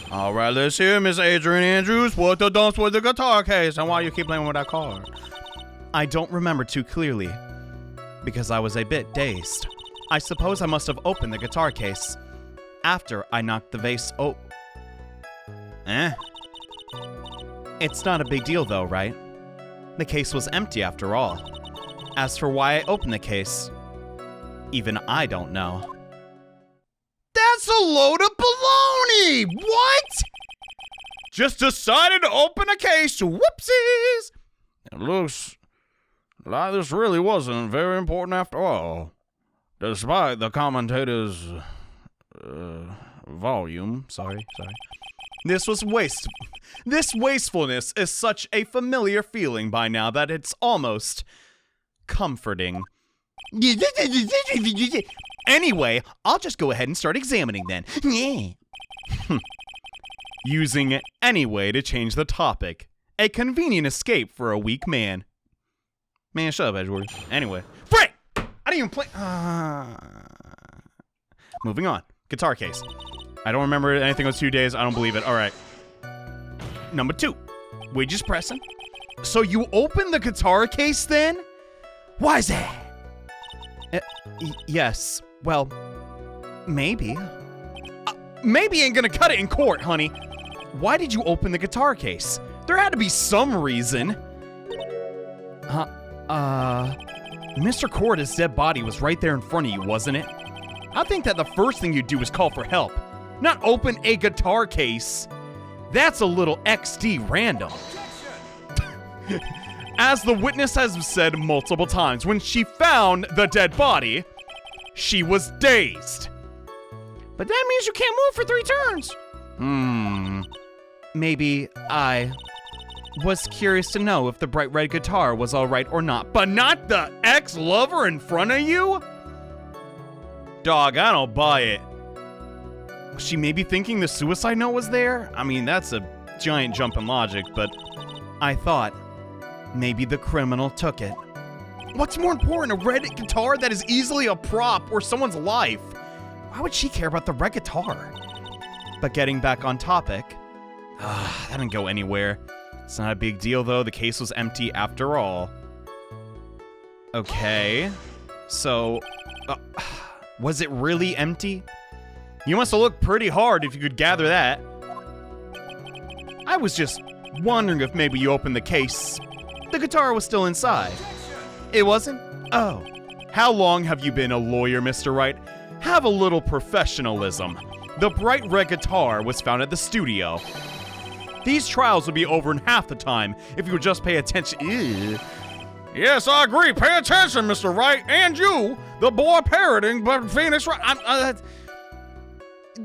All right, let's hear Miss Adrian Andrews. What the dumps with the guitar case? And why you keep playing with that card? I don't remember too clearly, because I was a bit dazed. I suppose I must have opened the guitar case after I knocked the vase It's not a big deal though, right? The case was empty after all. As for why I opened the case, even I don't know. That's a load of baloney! What? Just decided to open a case. Whoopsies! It looks like this really wasn't very important after all. Despite the commentator's volume. Sorry. This wastefulness is such a familiar feeling by now that it's almost comforting. Anyway, I'll just go ahead and start examining then. Using it anyway to change the topic. A convenient escape for a weak man. Man, shut up, Edgeworth. Anyway. Frick! I didn't even play. Moving on. Guitar case. I don't remember anything was 2 days. I don't believe it. All right. Number 2. Wedges pressing. So you opened the guitar case then? Why is that? Yes. Well, maybe. Maybe ain't gonna cut it in court, honey. Why did you open the guitar case? There had to be some reason. Mr. Corda's dead body was right there in front of you, wasn't it? I think that the first thing you'd do is call for help, not open a guitar case. That's a little XD random. As the witness has said multiple times, when she found the dead body, she was dazed. But that means you can't move for 3 turns. Maybe I was curious to know if the bright red guitar was all right or not, but not the ex-lover in front of you? Dog, I don't buy it. She may be thinking the suicide note was there? I mean, that's a giant jump in logic, but I thought maybe the criminal took it. What's more important, a red guitar that is easily a prop or someone's life? Why would she care about the red guitar? But getting back on topic, that didn't go anywhere. It's not a big deal though, the case was empty after all. Okay, so, was it really empty? You must have looked pretty hard if you could gather that. I was just wondering if maybe you opened the case. The guitar was still inside. It wasn't? Oh. How long have you been a lawyer, Mr. Wright? Have a little professionalism. The bright red guitar was found at the studio. These trials would be over in half the time if you would just pay attention. Ew. Yes, I agree. Pay attention, Mr. Wright. And you, the boy parroting, but Phoenix Wright.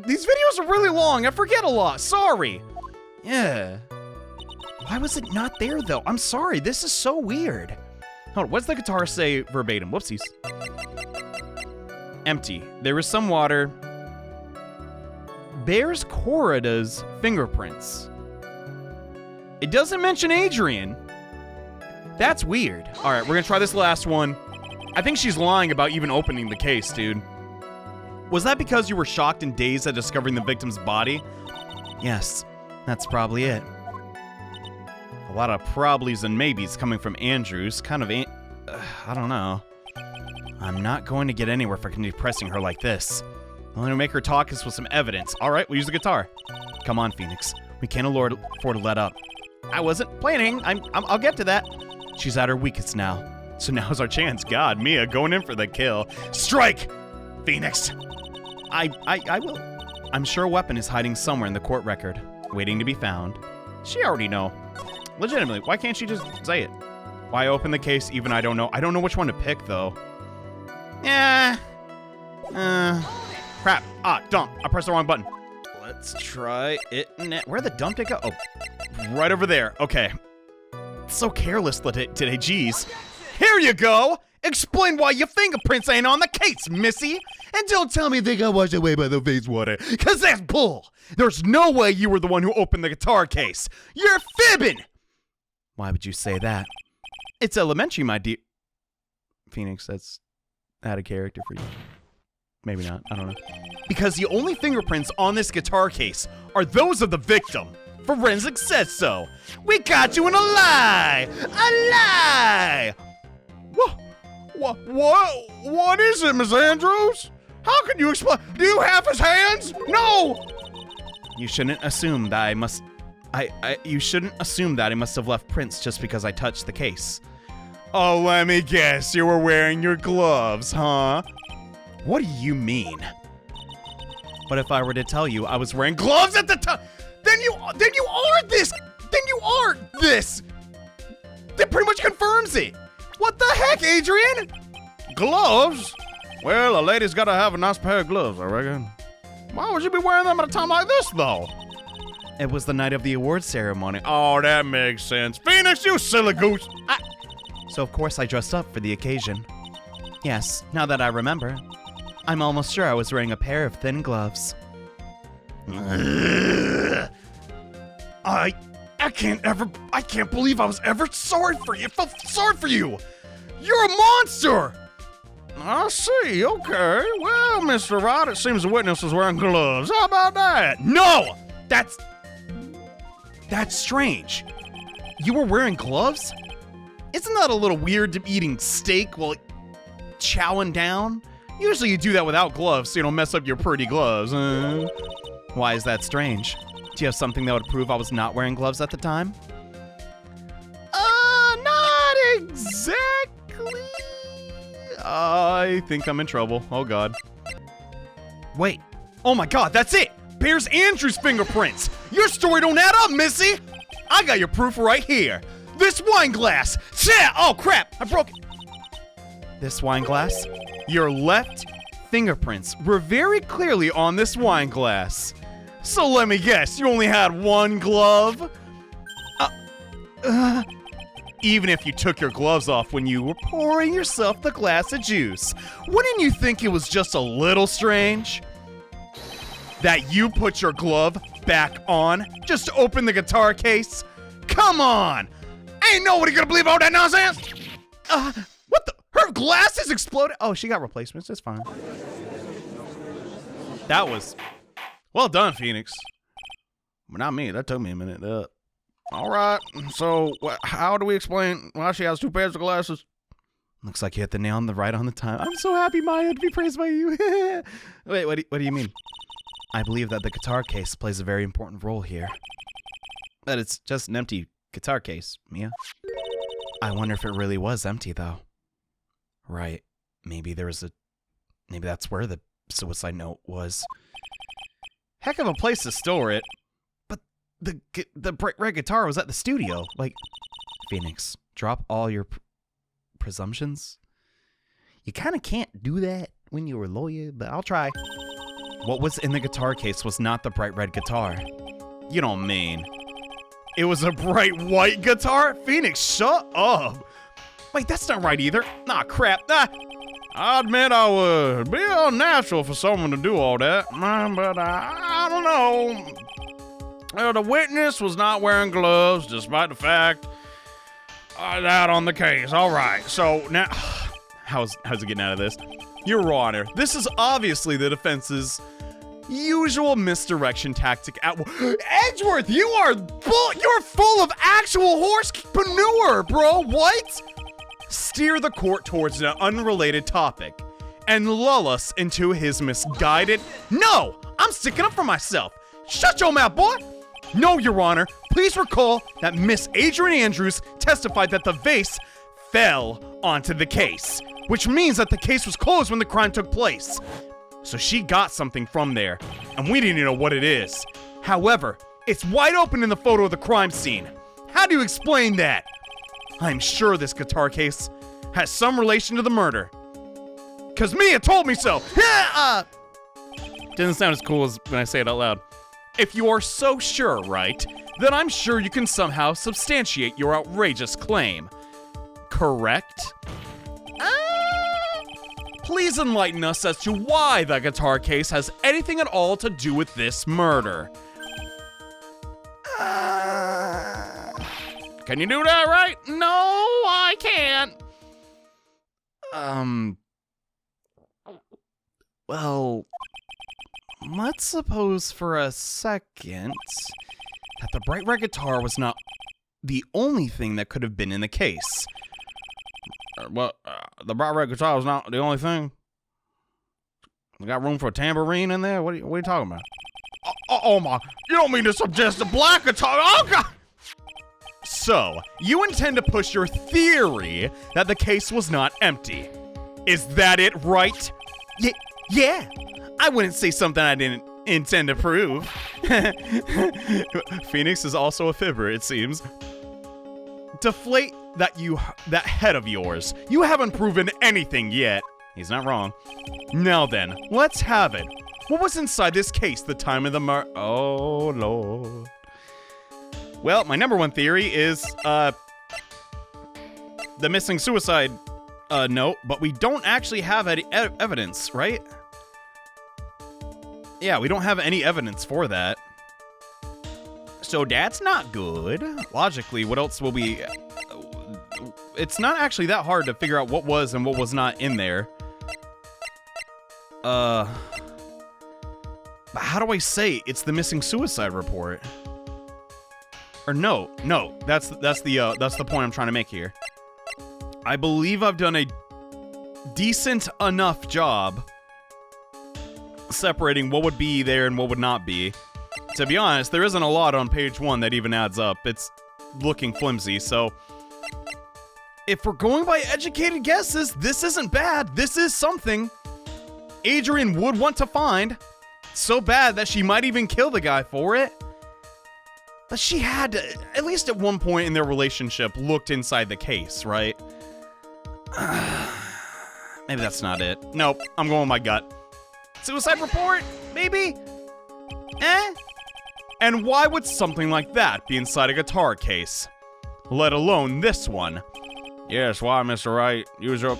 These videos are really long. I forget a lot. Sorry. Yeah. Why was it not there, though? I'm sorry. This is so weird. Hold on. What's the guitar say verbatim? Whoopsies. Empty. There is some water. Bears Corrida's fingerprints. It doesn't mention Adrian. That's weird. All right, we're gonna try this last one. I think she's lying about even opening the case, dude. Was that because you were shocked and dazed at discovering the victim's body? Yes, that's probably it. A lot of probablys and maybes coming from Andrews. Kind of I don't know. I'm not going to get anywhere if I can be pressing her like this. The only way to make her talk is with some evidence. All right, we'll use the guitar. Come on, Phoenix. We can't afford to let up. I wasn't planning. I'll get to that. She's at her weakest now. So now's our chance. God, Mia going in for the kill. Strike! Phoenix! I will. I'm sure a weapon is hiding somewhere in the court record, waiting to be found. She already know. Legitimately, why can't she just say it? Why open the case even I don't know? I don't know which one to pick, though. Crap. Dump. I pressed the wrong button. Let's try it. Where'd the dump go? Oh, right over there. Okay. So careless today, jeez. Here you go! Explain why your fingerprints ain't on the case, missy! And don't tell me they got washed away by the vase water, cause that's bull! There's no way you were the one who opened the guitar case! You're fibbing! Why would you say that? It's elementary, my dear... Phoenix, that's out of character for you. maybe not. I don't know. Because the only fingerprints on this guitar case are those of the victim. Forensics says so. We got you in a lie! A lie! What is it, Miss Andrews? How can you explain? Do you have his hands? No! You shouldn't assume that I must... you shouldn't assume that I must have left prints just because I touched the case. Oh, let me guess. You were wearing your gloves, huh? What do you mean? But if I were to tell you I was wearing gloves at the time, then you are this. Then you are this. That pretty much confirms it. What the heck, Adrian? Gloves? Well, a lady's gotta have a nice pair of gloves, I reckon. Why would you be wearing them at a time like this, though? It was the night of the awards ceremony. Oh, that makes sense. Phoenix, you silly goose. So of course I dressed up for the occasion. Yes, now that I remember, I'm almost sure I was wearing a pair of thin gloves. I can't believe I was ever sorry for you. I felt sorry for you. You're a monster. I see, okay. Well, Mr. Wright, it seems the witness was wearing gloves. How about that? No! That's strange. You were wearing gloves? Isn't that a little weird to be eating steak while chowing down? Usually you do that without gloves so you don't mess up your pretty gloves. Why is that strange? Do you have something that would prove I was not wearing gloves at the time? Not exactly. I think I'm in trouble. Oh, God. Wait. Oh, my God, that's it. Bears Andrew's fingerprints. Your story don't add up, Missy. I got your proof right here. This wine glass. Oh, crap. I broke it. This wine glass? Your left fingerprints were very clearly on this wine glass. So let me guess, you only had one glove? Even if you took your gloves off when you were pouring yourself the glass of juice, wouldn't you think it was just a little strange that you put your glove back on just to open the guitar case? Come on! Ain't nobody gonna believe all that nonsense! What the? Her glasses exploded? Oh, she got replacements, it's fine. That was... well done, Phoenix. But not me, that took me a minute. All right, so how do we explain why she has two pairs of glasses? Looks like you hit the nail on the time. I'm so happy, Maya, to be praised by you. Wait, what do you mean? I believe that the guitar case plays a very important role here. That it's just an empty guitar case, Mia. I wonder if it really was empty, though. Right, maybe that's where the suicide note was. Heck of a place to store it. But the bright red guitar was at the studio. Like, Phoenix, drop all your presumptions. You kind of can't do that when you're a lawyer, but I'll try. What was in the guitar case was not the bright red guitar. You don't mean. It was a bright white guitar? Phoenix, shut up. Wait, that's not right either. Nah, crap. I admit I would be unnatural for someone to do all that, but I don't know. The witness was not wearing gloves, despite the fact that on the case. All right, so now, how's it getting out of this? Your Honor, this is obviously the defense's usual misdirection tactic at Edgeworth, you're full of actual horse manure, bro. What? Steer the court towards an unrelated topic and lull us into his misguided... No! I'm sticking up for myself. Shut your mouth, boy! No, Your Honor. Please recall that Miss Adrian Andrews testified that the vase fell onto the case, which means that the case was closed when the crime took place. So she got something from there, and we didn't even know what it is. However, it's wide open in the photo of the crime scene. How do you explain that? I'm sure this guitar case has some relation to the murder. 'Cause Mia told me so. Doesn't sound as cool as when I say it out loud. If you are so sure, right, then I'm sure you can somehow substantiate your outrageous claim. Correct? Please enlighten us as to why the guitar case has anything at all to do with this murder. Can you do that right? No, I can't. Well, let's suppose for a second that the bright red guitar was not the only thing that could have been in the case. The bright red guitar was not the only thing? We got room for a tambourine in there? What are you talking about? Oh my, you don't mean to suggest a black guitar? Oh God! So, you intend to push your theory that the case was not empty. Is that it, right? Yeah. I wouldn't say something I didn't intend to prove. Phoenix is also a fibber, it seems. Deflate that head of yours. You haven't proven anything yet. He's not wrong. Now then, let's have it. What was inside this case the time of the Oh, Lord. Well, my number one theory is, the missing suicide, note, but we don't actually have any evidence, right? Yeah, we don't have any evidence for that. So that's not good. Logically, what else will we... It's not actually that hard to figure out what was and what was not in there. But how do I say it's the missing suicide report? Or no, that's the point I'm trying to make here. I believe I've done a decent enough job separating what would be there and what would not be. To be honest, there isn't a lot on page 1 that even adds up. It's looking flimsy, so if we're going by educated guesses, this isn't bad. This is something Adrian would want to find. So bad that she might even kill the guy for it. But she had to, at least at one point in their relationship, looked inside the case, right? Maybe that's not it. Nope, I'm going with my gut. Suicide report? Maybe? And why would something like that be inside a guitar case? Let alone this one. Yes, why, Mr. Wright? Use your...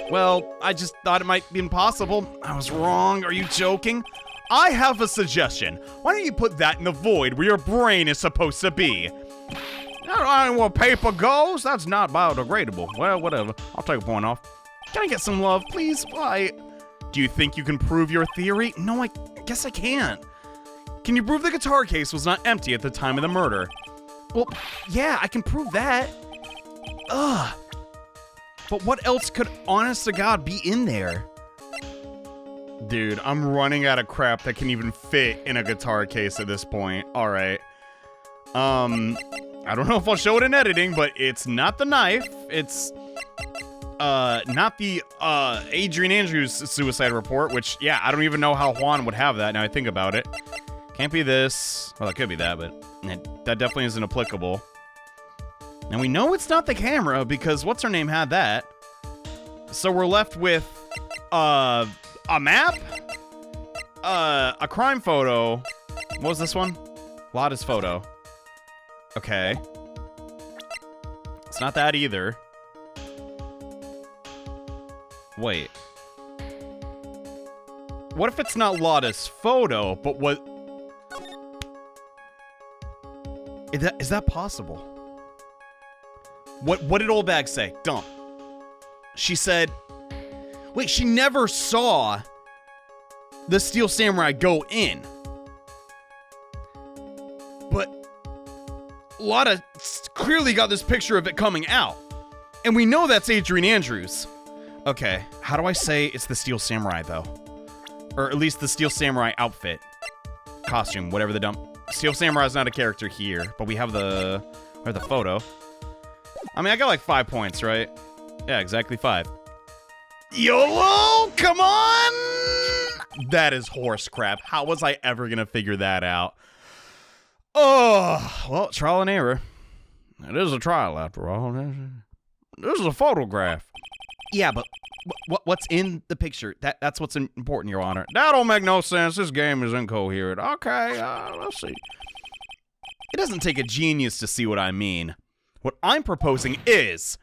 Well, I just thought it might be impossible. I was wrong. Are you joking? I have a suggestion. Why don't you put that in the void where your brain is supposed to be? I don't know where paper goes. That's not biodegradable. Well, whatever. I'll take a point off. Can I get some love, please? Why? Do you think you can prove your theory? No, I guess I can't. Can you prove the guitar case was not empty at the time of the murder? Well, yeah, I can prove that. Ugh. But what else could, honest to God, be in there? Dude, I'm running out of crap that can even fit in a guitar case at this point. All right. I don't know if I'll show it in editing, but it's not the knife. It's, not the, Adrian Andrews suicide report, which, yeah, I don't even know how Juan would have that now I think about it. Can't be this. Well, it could be that, but that definitely isn't applicable. And we know it's not the camera because what's-her-name had that. So we're left with, a map? A crime photo. What was this one? Lotta's photo. Okay. It's not that either. Wait. What if it's not Lotta's photo, but what... Is that possible? What did Old Bag say? Dump. She said... Wait, she never saw the Steel Samurai go in. But Lotta clearly got this picture of it coming out. And we know that's Adrian Andrews. Okay, how do I say it's the Steel Samurai, though? Or at least the Steel Samurai outfit. Costume, whatever the dump. Steel Samurai is not a character here, but we have the photo. I mean, I got like 5 points, right? Yeah, exactly 5. YOLO! Come on! That is horse crap. How was I ever gonna figure that out? Oh, well, trial and error. It is a trial after all. This is a photograph. Yeah, but what's in the picture? That's what's important, Your Honor. That don't make no sense. This game is incoherent. Okay, let's see. It doesn't take a genius to see what I mean. What I'm proposing is...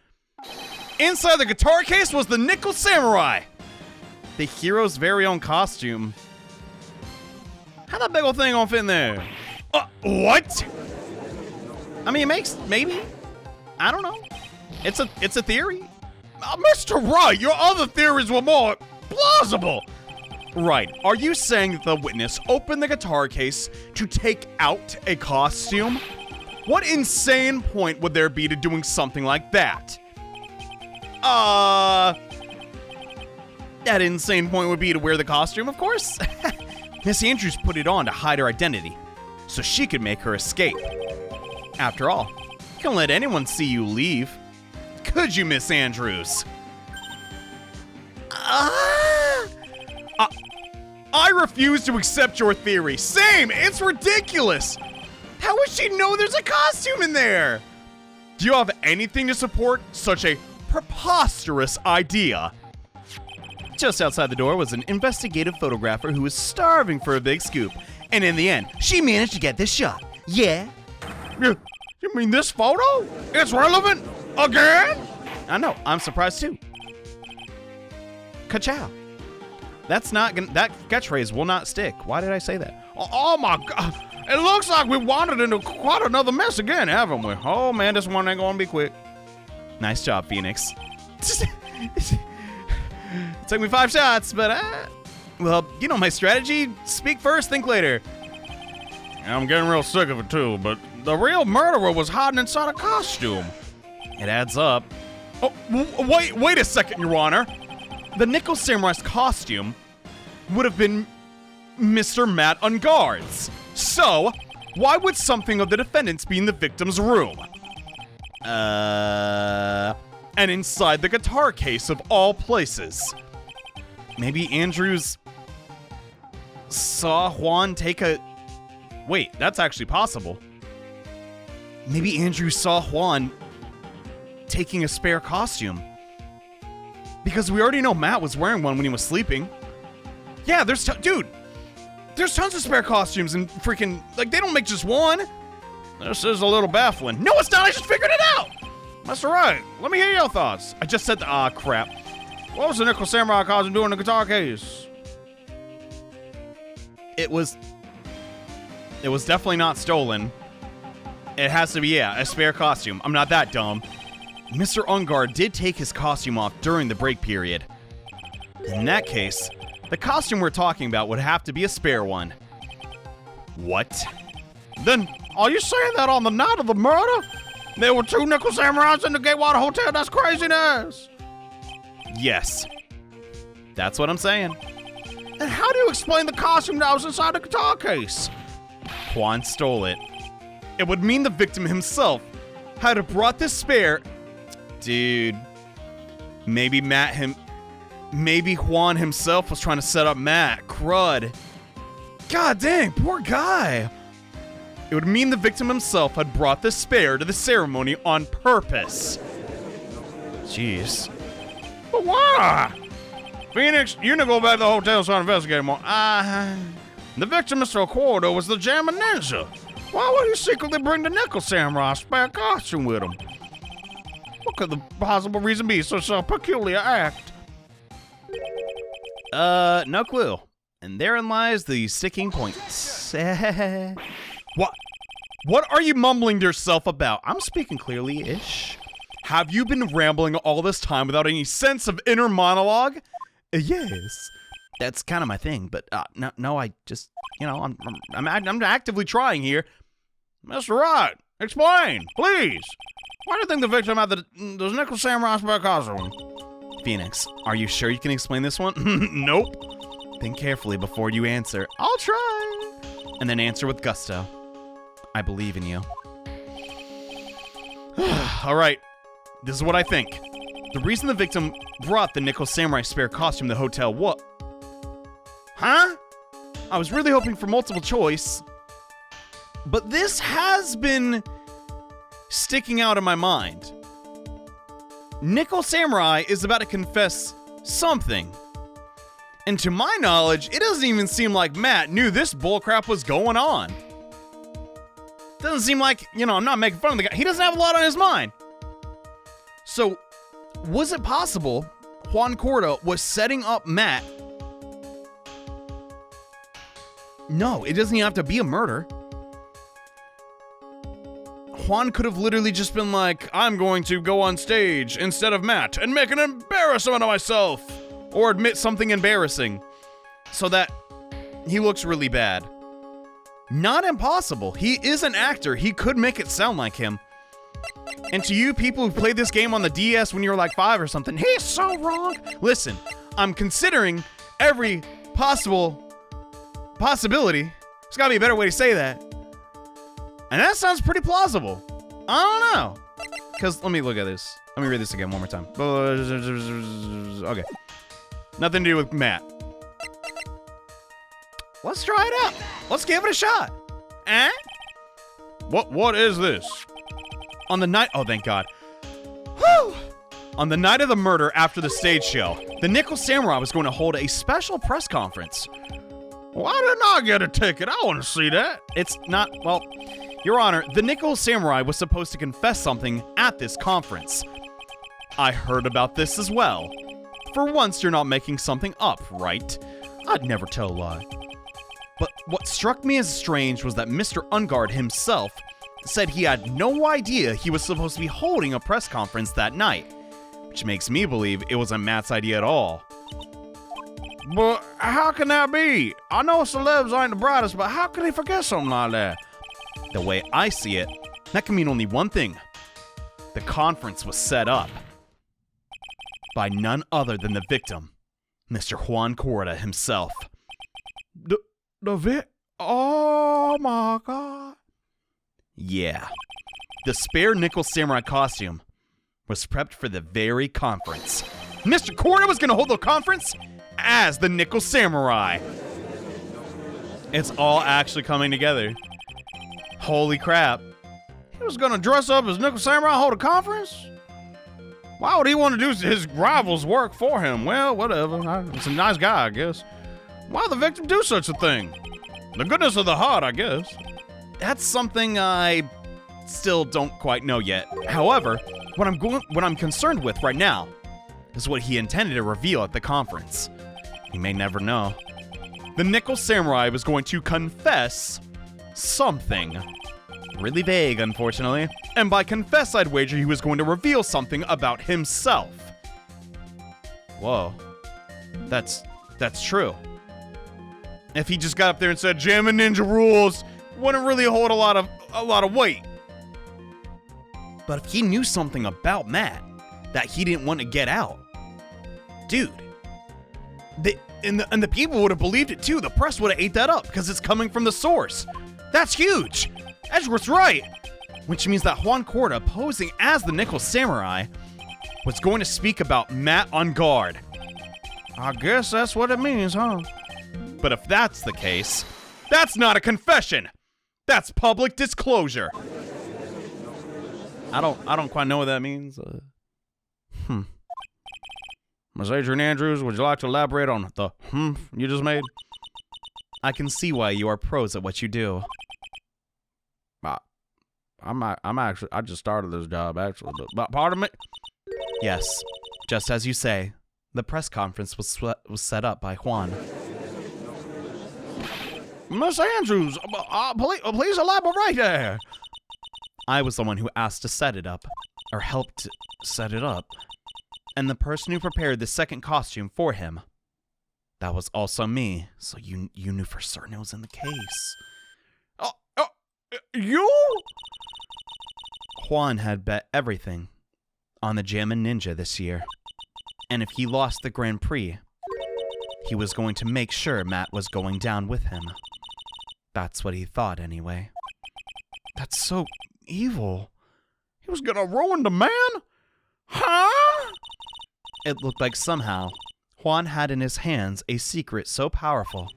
inside the guitar case was the Nickel Samurai! The hero's very own costume. How that big old thing gonna fit in there? What? I mean, it makes... maybe? I don't know. It's a theory. Mr. Wright, your other theories were more plausible. Right, are you saying that the witness opened the guitar case to take out a costume? What insane point would there be to doing something like that? That insane point would be to wear the costume, of course. Miss Andrews put it on to hide her identity, so she could make her escape. After all, you can't let anyone see you leave. Could you, Miss Andrews? I refuse to accept your theory. Same, it's ridiculous. How would she know there's a costume in there? Do you have anything to support such a preposterous idea? Just outside the door was an investigative photographer who was starving for a big scoop. And in the end, she managed to get this shot. Yeah? You mean this photo? It's relevant? Again? I know, I'm surprised too. Ka-chow. That's not gonna, that catchphrase will not stick. Why did I say that? Oh my God. It looks like we wandered into quite another mess again, haven't we? Oh man, this one ain't gonna be quick. Nice job, Phoenix. It took me 5 shots, but well, you know my strategy. Speak first, think later. I'm getting real sick of it too, but the real murderer was hiding inside a costume. It adds up. Oh, wait a second, Your Honor. The Nickel Samurai's costume would have been Mr. Matt Unguard's. So, why would something of the defendant's be in the victim's room? And inside the guitar case of all places. Maybe Andrews saw Juan take a... Wait, that's actually possible. Maybe Andrews saw Juan taking a spare costume. Because we already know Matt was wearing one when he was sleeping. Yeah, dude, there's tons of spare costumes and freaking, like, they don't make just one. This is a little baffling. No, it's not, I just figured it out. That's all right. Let me hear your thoughts. I just said, crap. What was the Nickel Samurai costume doing in the guitar case? It was definitely not stolen. It has to be, yeah, a spare costume. I'm not that dumb. Mr. Ungard did take his costume off during the break period. In that case, the costume we're talking about would have to be a spare one. What? Then, are you saying that on the night of the murder, there were 2 Nickel Samurais in the Gatewater Hotel? That's craziness! Yes. That's what I'm saying. And how do you explain the costume that was inside the guitar case? Juan stole it. It would mean the victim himself had have brought this spare... Dude, maybe Juan himself was trying to set up Matt. Crud. God dang, poor guy. It would mean the victim himself had brought the spare to the ceremony on purpose. Jeez. But why? Phoenix, you need to go back to the hotel so I investigate more. The victim, Mr. Accordo, was the Jammin' Ninja. Why would he secretly bring the Nickel Samurai spare costume with him? What could the possible reason be such a peculiar act? No clue. And therein lies the sticking point. What are you mumbling to yourself about? I'm speaking clearly-ish. Have you been rambling all this time without any sense of inner monologue? Yes. That's kind of my thing, but no, I just, you know, I'm actively trying here. Mr. Wright, explain, please. Why do you think the victim had those Nickel Samurai spare costume? Phoenix, are you sure you can explain this one? Nope. Think carefully before you answer. I'll try. And then answer with gusto. I believe in you. All right. This is what I think. The reason the victim brought the Nickel Samurai spare costume to the hotel, what? Huh? I was really hoping for multiple choice. But this has been sticking out in my mind. Nickel Samurai is about to confess something. And to my knowledge, it doesn't even seem like Matt knew this bullcrap was going on. Doesn't seem like, you know, I'm not making fun of the guy. He doesn't have a lot on his mind. So, was it possible Juan Cordo was setting up Matt? No, it doesn't even have to be a murder. Juan could have literally just been like, I'm going to go on stage instead of Matt and make an embarrassment of myself. or admit something embarrassing so that he looks really bad. Not impossible. He is an actor. He could make it sound like him. And to you people who played this game on the DS when you were like 5 or something, he's so wrong. Listen, I'm considering every possibility. There's gotta be a better way to say that. And that sounds pretty plausible. I don't know. Because, let me look at this. Let me read this again one more time. Okay. Nothing to do with Matt. Let's try it out. Let's give it a shot. Eh? What is this? On the night, oh thank God. Whew! On the night of the murder after the stage show, the Nickel Samurai was going to hold a special press conference. Why didn't I get a ticket? I want to see that. It's not, well, Your Honor, the Nickel Samurai was supposed to confess something at this conference. I heard about this as well. For once, you're not making something up, right? I'd never tell a lie. But what struck me as strange was that Mr. Ungard himself said he had no idea he was supposed to be holding a press conference that night, which makes me believe it wasn't Matt's idea at all. But how can that be? I know celebs aren't the brightest, but how could he forget something like that? The way I see it, that can mean only one thing. The conference was set up by none other than the victim, Mr. Juan Corda himself. Oh my God. Yeah. The spare Nickel Samurai costume was prepped for the very conference. Mr. Corda was going to hold the conference as the Nickel Samurai. It's all actually coming together. Holy crap. He was going to dress up as Nickel Samurai and hold a conference? Why would he want to do his rival's work for him? Well, whatever. It's a nice guy, I guess. Why would the victim do such a thing? The goodness of the heart, I guess. That's something I still don't quite know yet. However, what I'm concerned with right now is what he intended to reveal at the conference. He may never know. The Nickel Samurai was going to confess something. Really vague, unfortunately. And by confess, I'd wager he was going to reveal something about himself. Whoa. That's true. If he just got up there and said, "Jammin' Ninja rules," wouldn't really hold a lot of weight. But if he knew something about Matt that he didn't want to get out, dude, the people would have believed it too. The press would have ate that up because it's coming from the source. That's huge. Edgeworth's right. Which means that Juan Corda, posing as the Nickel Samurai, was going to speak about Matt on guard. I guess that's what it means, huh? But if that's the case, that's not a confession. That's public disclosure. I don't quite know what that means. Ms. Adrian Andrews, would you like to elaborate on the you just made? I can see why you are pros at what you do. I just started this job, actually, but pardon me? Yes, just as you say, the press conference was set up by Juan. Miss Andrews, please elaborate there. I was the one who asked to set it up, or helped set it up, and the person who prepared the second costume for him, that was also me, so you knew for certain it was in the case. You? Juan had bet everything on the Jammin' Ninja this year, and if he lost the Grand Prix, he was going to make sure Matt was going down with him. That's what he thought, anyway. That's so evil. He was gonna ruin the man? Huh? It looked like somehow Juan had in his hands a secret so powerful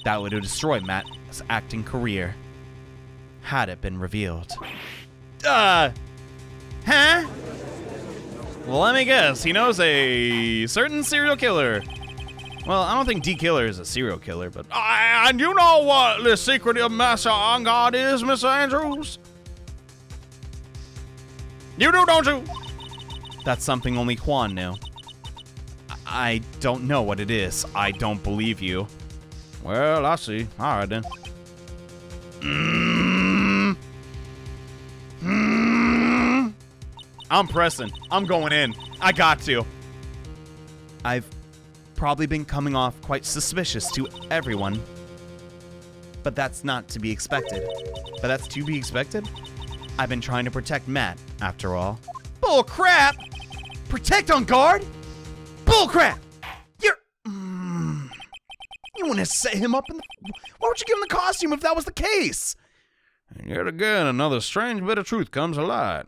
that would have destroyed Matt's acting career, had it been revealed. Huh? Well, let me guess. He knows a certain serial killer. Well, I don't think D. Killer is a serial killer, but... And you know what the secret of Master Ungard is, Mr. Andrews? You do, don't you? That's something only Juan knew. I don't know what it is. I don't believe you. Well, I see. All right, then. I'm pressing. I'm going in. I got to. I've probably been coming off quite suspicious to everyone. But that's not to be expected. But that's to be expected? I've been trying to protect Matt, after all. Bull crap! Protect on guard? Bull crap! You wouldn't have set him up in the... Why would you give him the costume if that was the case? And yet again, another strange bit of truth comes to light.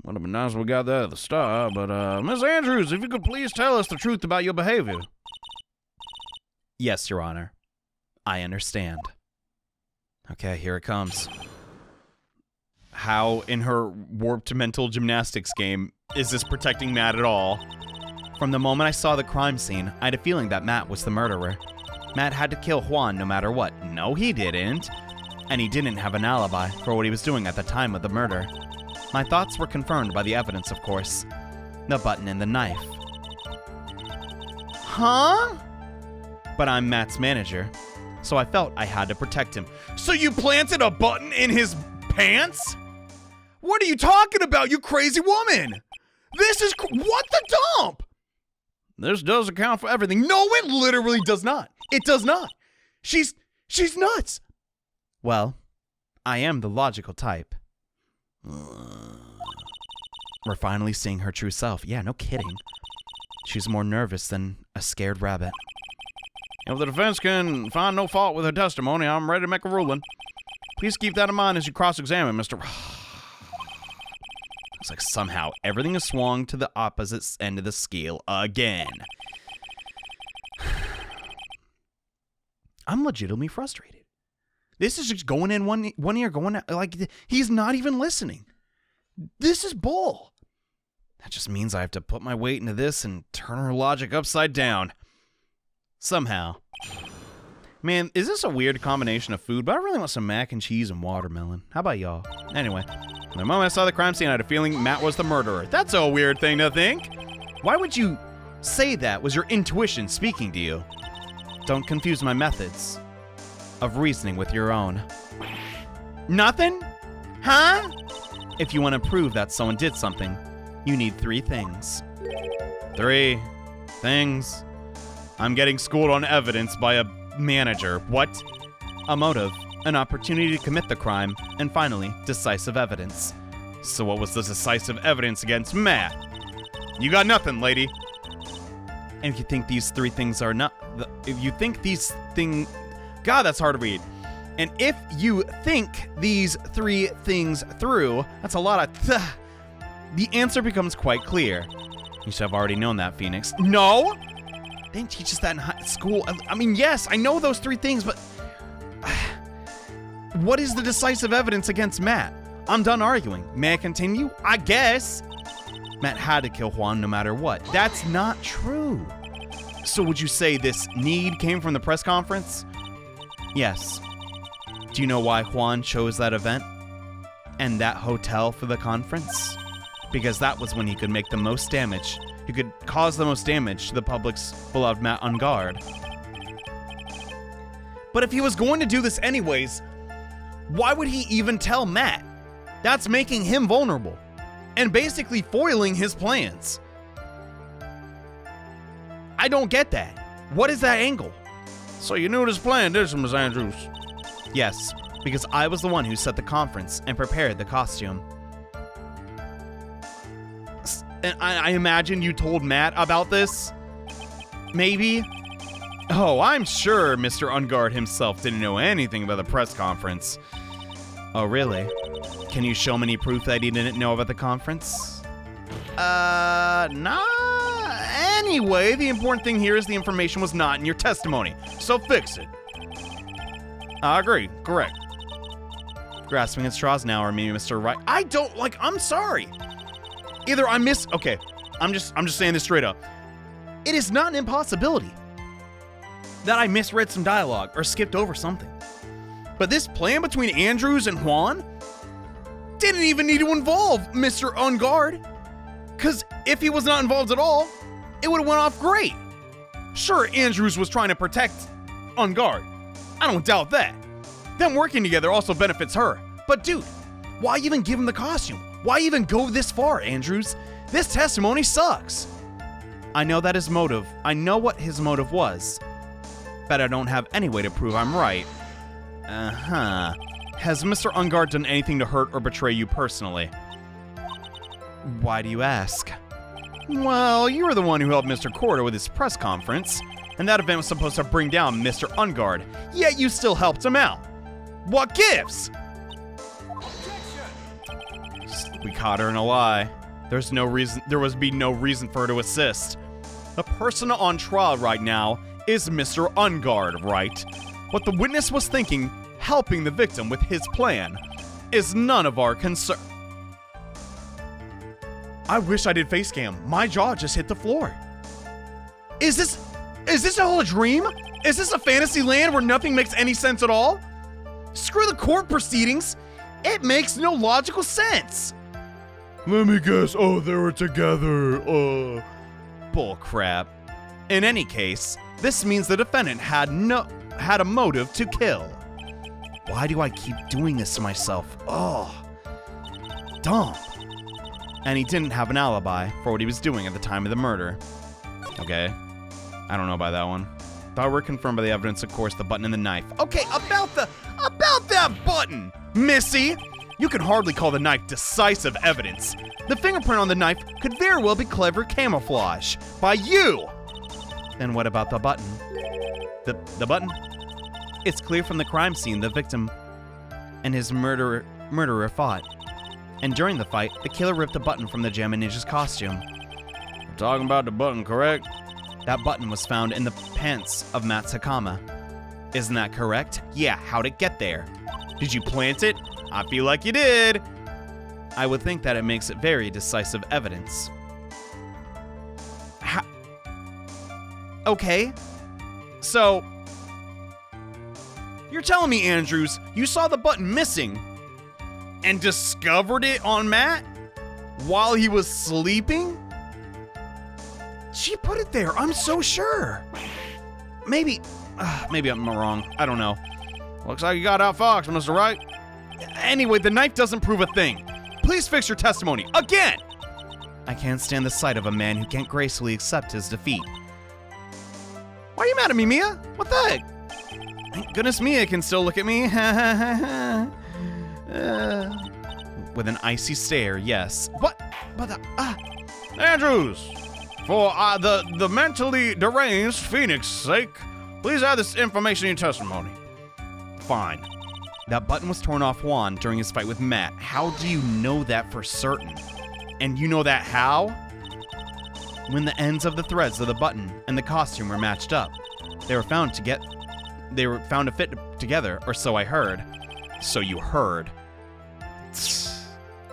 Would have been nice if we got that at the start, but, Miss Andrews, if you could please tell us the truth about your behavior. Yes, Your Honor. I understand. Okay, here it comes. How, in her warped mental gymnastics game, is this protecting Matt at all? From the moment I saw the crime scene, I had a feeling that Matt was the murderer. Matt had to kill Juan no matter what. No, he didn't. And he didn't have an alibi for what he was doing at the time of the murder. My thoughts were confirmed by the evidence, of course. The button and the knife. Huh? But I'm Matt's manager, so I felt I had to protect him. So you planted a button in his pants? What are you talking about, you crazy woman? This is... What the dump? This does account for everything. No, it literally does not. It does not. She's nuts. Well, I am the logical type. We're finally seeing her true self. Yeah, no kidding. She's more nervous than a scared rabbit. If the defense can find no fault with her testimony, I'm ready to make a ruling. Please keep that in mind as you cross-examine, Mr. It's like somehow everything is swung to the opposite end of the scale again. I'm legitimately frustrated. This is just going in one ear, going out, like he's not even listening. This is bull. That just means I have to put my weight into this and turn her logic upside down. Somehow. Man, is this a weird combination of food? But I really want some mac and cheese and watermelon. How about y'all? Anyway, the moment I saw the crime scene, I had a feeling Matt was the murderer. That's a weird thing to think. Why would you say that was your intuition speaking to you? Don't confuse my methods of reasoning with your own. Nothing? Huh? If you want to prove that someone did something, you need 3 things. 3 things? I'm getting schooled on evidence by a manager. What? A motive, an opportunity to commit the crime, and finally, decisive evidence. So what was the decisive evidence against Matt? You got nothing, lady. And if you think these 3 things are not... If you think these things... God, that's hard to read. And if you think these 3 things through, that's a lot of... The answer becomes quite clear. You should have already known that, Phoenix. No! They didn't teach us that in high school. I mean, yes, I know those 3 things, but... What is the decisive evidence against Matt? I'm done arguing. May I continue? I guess. Matt had to kill Juan no matter what. That's not true. So would you say this need came from the press conference? Yes. Do you know why Juan chose that event? And that hotel for the conference? Because that was when he could make the most damage. He could cause the most damage to the public's beloved Matt on guard. But if he was going to do this anyways, why would he even tell Matt? That's making him vulnerable and basically foiling his plans. I don't get that. What is that angle? So you knew this plan, didn't you, Miss Andrews? Yes, because I was the one who set the conference and prepared the costume. And I imagine you told Matt about this? Maybe? Oh, I'm sure Mr. Ungard himself didn't know anything about the press conference. Oh, really? Can you show me any proof that he didn't know about the conference? Nah. Anyway, the important thing here is the information was not in your testimony, so fix it. I agree. Correct. Grasping at straws now, or maybe Mr. Wright. I don't, I'm sorry. Either I okay, I'm just saying this straight up. It is not an impossibility that I misread some dialogue or skipped over something. But this plan between Andrews and Juan didn't even need to involve Mr. Ungard. Because if he was not involved at all, it would have went off great. Sure, Andrews was trying to protect Ungard. I don't doubt that. Them working together also benefits her. But dude, why even give him the costume? Why even go this far, Andrews? This testimony sucks. I know what his motive was. But I don't have any way to prove I'm right. Uh-huh. Has Mr. Ungard done anything to hurt or betray you personally? Why do you ask? Well, you were the one who helped Mr. Corder with his press conference, and that event was supposed to bring down Mr. Ungard, yet you still helped him out. What gives? We caught her in a lie. There was no reason for her to assist. The person on trial right now is Mr. Ungard, right? What the witness was thinking, helping the victim with his plan, is none of our concern. I wish I did face cam. My jaw just hit the floor. Is this all a dream? Is this a fantasy land where nothing makes any sense at all? Screw the court proceedings. It makes no logical sense. Let me guess. Oh, they were together. Bull crap. In any case, this means the defendant had a motive to kill. Why do I keep doing this to myself? Oh, dumb. And he didn't have an alibi for what he was doing at the time of the murder. Okay, I don't know about that one. Thought we're confirmed by the evidence, of course, the button and the knife. Okay, about that button, Missy! You can hardly call the knife decisive evidence. The fingerprint on the knife could very well be clever camouflage by you. Then what about the button? The button? It's clear from the crime scene the victim and his murderer fought. And during the fight, the killer ripped the button from the Jammin' Ninja's costume. We're talking about the button, correct? That button was found in the pants of Matt Sakama. Isn't that correct? Yeah, how'd it get there? Did you plant it? I feel like you did. I would think that it makes it very decisive evidence. Okay. So, you're telling me, Andrews, you saw the button missing and discovered it on Matt while he was sleeping? She put it there, I'm so sure. Maybe I'm wrong. I don't know. Looks like you got outfoxed, Mr. Wright. Anyway, the knife doesn't prove a thing. Please fix your testimony. Again! I can't stand the sight of a man who can't gracefully accept his defeat. Why are you mad at me, Mia? What the heck? Thank goodness Mia can still look at me. With an icy stare, yes. What? Andrews, for the mentally deranged Phoenix sake, please add this information in your testimony. Fine. That button was torn off Juan during his fight with Matt. How do you know that for certain? And you know that how? When the ends of the threads of the button and the costume were matched up. They were found to fit together, or so I heard. So you heard.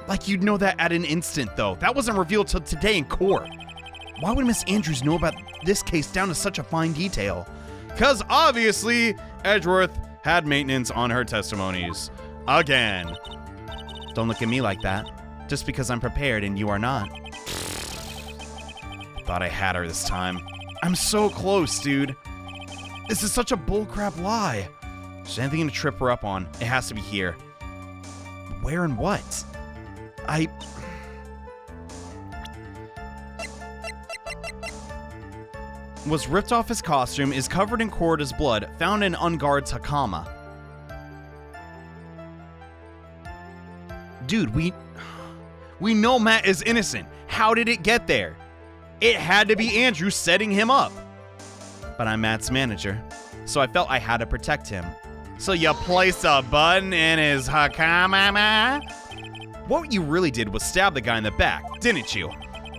Like you'd know that at an instant, though. That wasn't revealed till today in court. Why would Miss Andrews know about this case down to such a fine detail? 'Cause obviously, Edgeworth had maintenance on her testimonies. Again. Don't look at me like that. Just because I'm prepared and you are not. Thought I had her this time. I'm so close, dude. This is such a bullcrap lie. If there's anything to trip her up on, it has to be here. Where and what? Was ripped off his costume, is covered in Corda's blood, found in Ungard's Hakama. Dude, we know Matt is innocent. How did it get there? It had to be Andrew setting him up. But I'm Matt's manager, so I felt I had to protect him. So you placed a button in his Hakama? What you really did was stab the guy in the back, didn't you?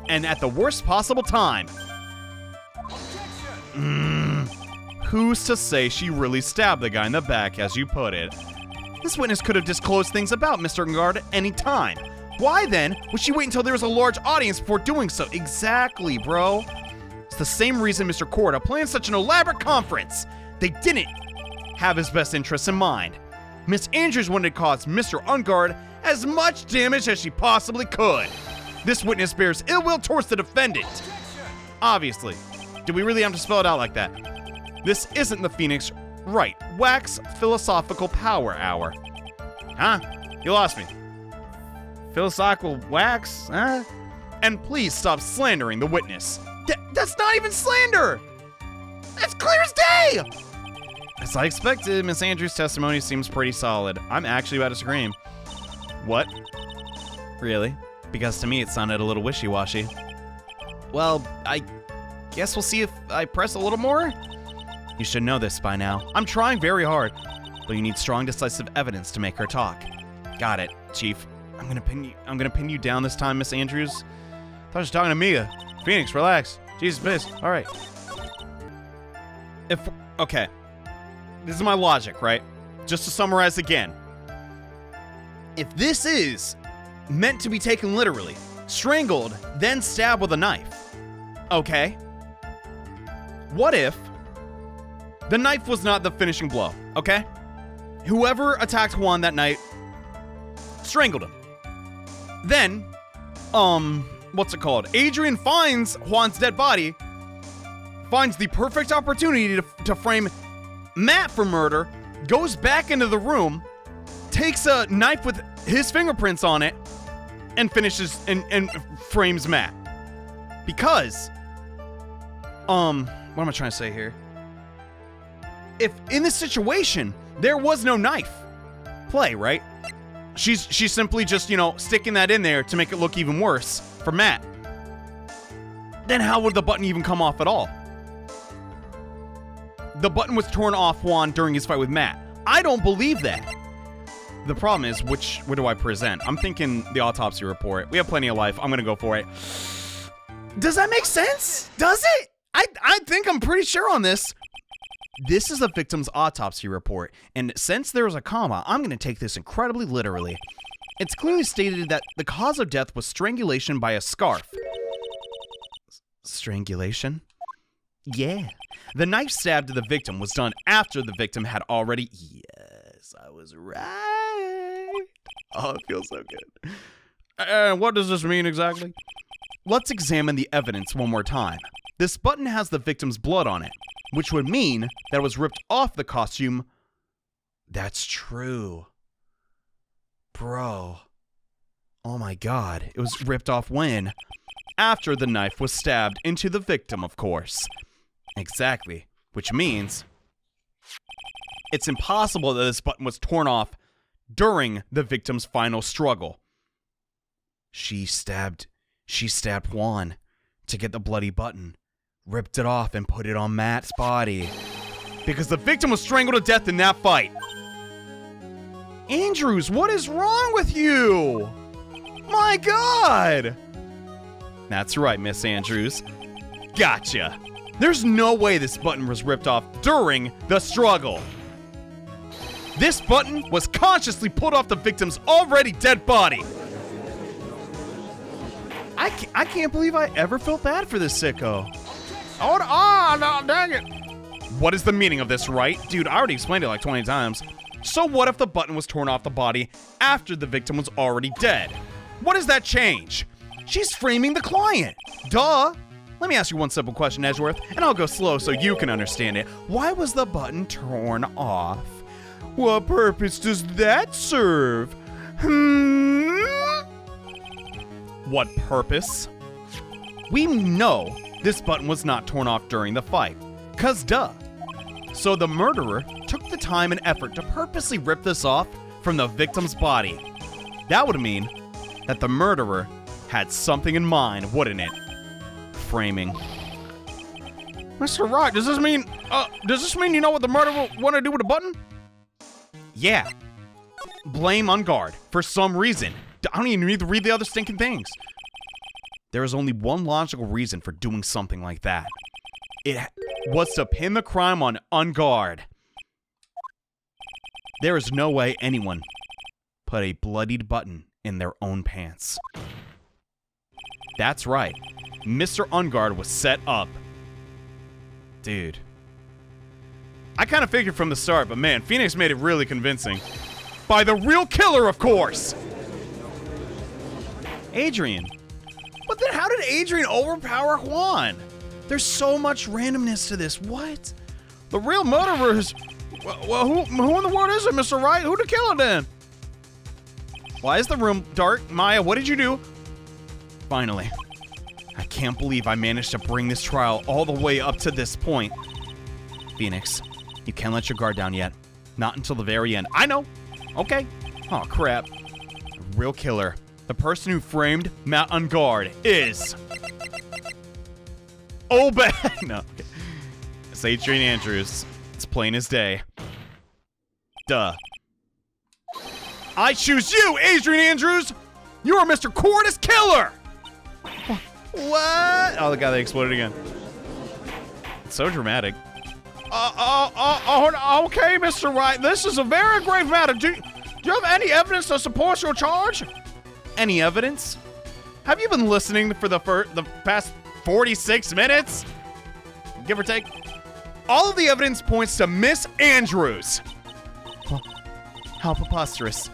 And at the worst possible time. Who's to say she really stabbed the guy in the back, as you put it? This witness could have disclosed things about Mr. Ungard at any time. Why then would she wait until there was a large audience before doing so? Exactly, bro. It's the same reason Mr. Corda planned such an elaborate conference. They didn't have his best interests in mind. Miss Andrews wanted to cause Mr. Ungard as much damage as she possibly could. This witness bears ill will towards the defendant. Obviously. Do we really have to spell it out like that? This isn't the Phoenix Wright Wax Philosophical Power Hour. Huh? You lost me. Philosophical wax? Huh? And please stop slandering the witness. That's not even slander! That's clear as day! As I expected, Miss Andrews' testimony seems pretty solid. I'm actually about to scream. What? Really? Because to me it sounded a little wishy-washy. Well, I guess we'll see if I press a little more? You should know this by now. I'm trying very hard, but you need strong, decisive evidence to make her talk. Got it, Chief. I'm gonna pin you down this time, Miss Andrews. I thought you were talking to Mia. Phoenix, relax. Jesus, miss. All right. Okay. This is my logic, right? Just to summarize again. If this is meant to be taken literally, strangled, then stabbed with a knife, okay? What if the knife was not the finishing blow, okay? Whoever attacked Juan that night strangled him. Then, what's it called? Adrian finds Juan's dead body, finds the perfect opportunity to frame Matt for murder, goes back into the room, takes a knife with his fingerprints on it, and finishes and frames Matt. Because, what am I trying to say here? If in this situation, there was no knife play, right? She's simply just, sticking that in there to make it look even worse for Matt. Then how would the button even come off at all? The button was torn off Juan during his fight with Matt. I don't believe that. The problem is, what do I present? I'm thinking the autopsy report. We have plenty of life. I'm gonna go for it. Does that make sense? Does it? I think I'm pretty sure on this. This is the victim's autopsy report, and since there was a comma, I'm going to take this incredibly literally. It's clearly stated that the cause of death was strangulation by a scarf. Strangulation? Yeah. The knife stab to the victim was done after the victim had already... Yes, I was right. Oh, it feels so good. What does this mean exactly? Let's examine the evidence one more time. This button has the victim's blood on it, which would mean that it was ripped off the costume. That's true. Bro. Oh my god. It was ripped off when? After the knife was stabbed into the victim, of course. Exactly. Which means it's impossible that this button was torn off during the victim's final struggle. She stabbed Juan to get the bloody button. Ripped it off and put it on Matt's body. Because the victim was strangled to death in that fight. Andrews, what is wrong with you? My god! That's right, Miss Andrews. Gotcha. There's no way this button was ripped off during the struggle. This button was consciously put off the victim's already dead body. I can't believe I ever felt bad for this sicko. Oh, no, dang it. What is the meaning of this, right? Dude, I already explained it like 20 times. So what if the button was torn off the body after the victim was already dead? What does that change? She's framing the client. Duh. Let me ask you one simple question, Edgeworth, and I'll go slow so you can understand it. Why was the button torn off? What purpose does that serve? What purpose? We know this button was not torn off during the fight, 'cause duh. So the murderer took the time and effort to purposely rip this off from the victim's body. That would mean that the murderer had something in mind, wouldn't it? Framing. Mr. Wright, does this mean you know what the murderer wanted to do with the button? Yeah. Blame on guard for some reason. I don't even need to read the other stinking things. There is only one logical reason for doing something like that. It was to pin the crime on Unguard. There is no way anyone put a bloodied button in their own pants. That's right. Mr. Unguard was set up. Dude. I kind of figured from the start, but man, Phoenix made it really convincing. By the real killer, of course! Adrian. But then how did Adrian overpower Juan? There's so much randomness to this. What? The real murderer is... Well, who in the world is it, Mr. Wright? Who the killer then? Why is the room dark? Maya, what did you do? Finally. I can't believe I managed to bring this trial all the way up to this point. Phoenix, you can't let your guard down yet. Not until the very end. I know. Okay. Oh, crap. The real killer, the person who framed Matt on guard, is... Oh, no. It's Adrian Andrews. It's plain as day. Duh. I choose you, Adrian Andrews! You are Mr. Cordes Killer! What? Oh, the guy that exploded again. It's so dramatic. Okay, Mr. Wright. This is a very grave matter. Do you have any evidence to support your charge? Any evidence? Have you been listening for the past 46 minutes? Give or take? All of the evidence points to Miss Andrews. Well, how preposterous.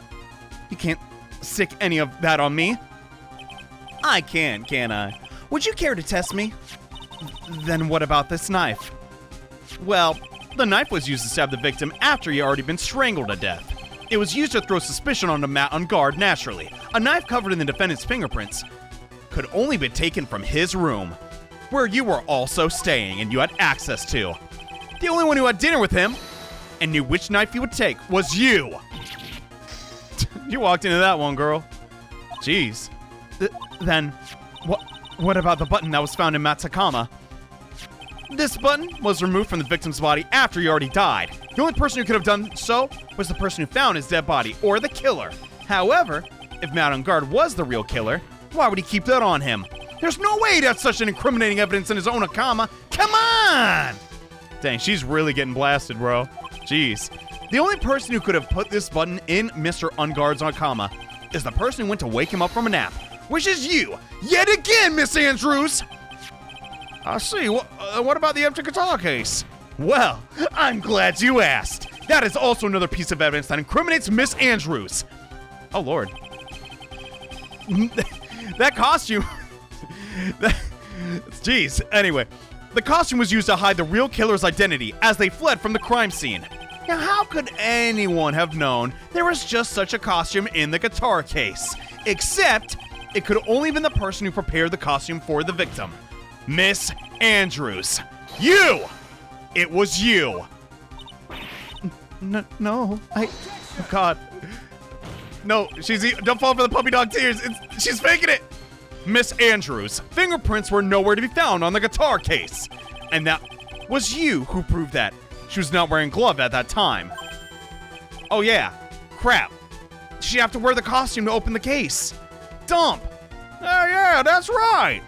You can't stick any of that on me. I can I? Would you care to test me? Then what about this knife? Well, the knife was used to stab the victim after he had already been strangled to death. It was used to throw suspicion onto Matt on guard naturally. A knife covered in the defendant's fingerprints could only be taken from his room, where you were also staying and you had access to. The only one who had dinner with him and knew which knife he would take was you. You walked into that one, girl. Jeez. Then, what about the button that was found in Matt's Hakama? This button was removed from the victim's body after he already died. The only person who could have done so was the person who found his dead body, or the killer. However, if Matt on guard was the real killer, why would he keep that on him? There's no way he'd have such an incriminating evidence in his own Hakama. Come on! Dang, she's really getting blasted, bro. Jeez. The only person who could have put this button in Mr. Unguard's Hakama is the person who went to wake him up from a nap, which is you, yet again, Miss Andrews! I see. What about the empty guitar case? Well, I'm glad you asked. That is also another piece of evidence that incriminates Miss Andrews. Oh, Lord. That costume... Jeez. Anyway, the costume was used to hide the real killer's identity as they fled from the crime scene. Now, how could anyone have known there was just such a costume in the guitar case? Except, it could have only been the person who prepared the costume for the victim. Miss Andrews. You! It was you. No, oh God. No, don't fall for the puppy dog tears. She's faking it. Miss Andrews' fingerprints were nowhere to be found on the guitar case. And that was you who proved that. She was not wearing gloves at that time. Oh yeah, crap. She'd have to wear the costume to open the case. Dump. Oh yeah, that's right.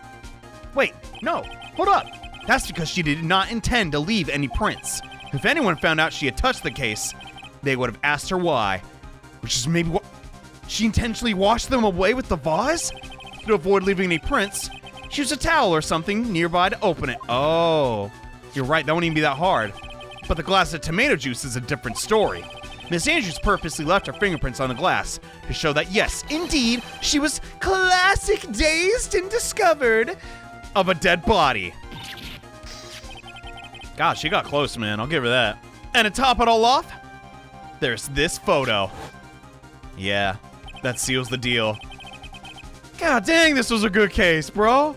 Wait, no, hold up. That's because she did not intend to leave any prints. If anyone found out she had touched the case, they would have asked her why. Which is maybe what... She intentionally washed them away with the vase? To avoid leaving any prints, she used a towel or something nearby to open it. Oh, you're right, that won't even be that hard. But the glass of tomato juice is a different story. Miss Andrews purposely left her fingerprints on the glass to show that, yes, indeed, she was classic dazed and discovered of a dead body. God, she got close, man. I'll give her that. And to top it all off, there's this photo. Yeah, that seals the deal. God dang, this was a good case, bro.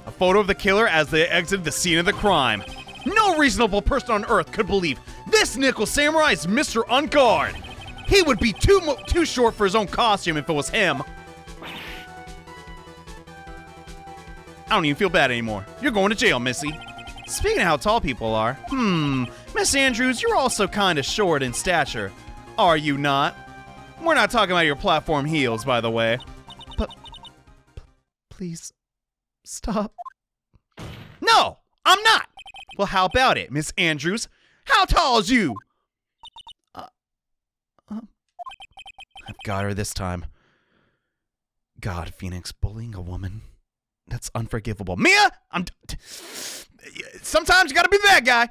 A photo of the killer as they exited the scene of the crime. No reasonable person on Earth could believe this nickel samurai is Mr. Unguard. He would be too short for his own costume if it was him. I don't even feel bad anymore. You're going to jail, Missy. Speaking of how tall people are, Miss Andrews, you're also kind of short in stature. Are you not? We're not talking about your platform heels, by the way. But, please, stop. No, I'm not. Well, how about it, Miss Andrews? How tall is you? I've got her this time. God, Phoenix, bullying a woman. That's unforgivable. Mia! Sometimes you gotta be that guy.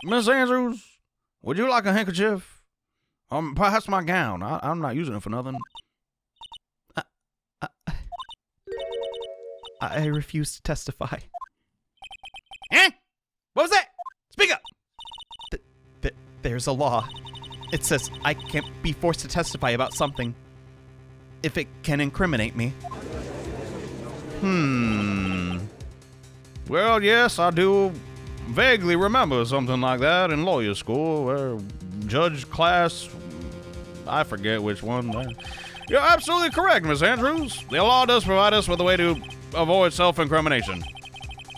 Miss Andrews, would you like a handkerchief? Perhaps my gown. I'm not using it for nothing. I refuse to testify. Eh? What was that? Speak up! There's a law. It says I can't be forced to testify about something if it can incriminate me. Well, yes, I do vaguely remember something like that in lawyer school, where judge class, I forget which one. You're absolutely correct, Miss Andrews. The law does provide us with a way to avoid self-incrimination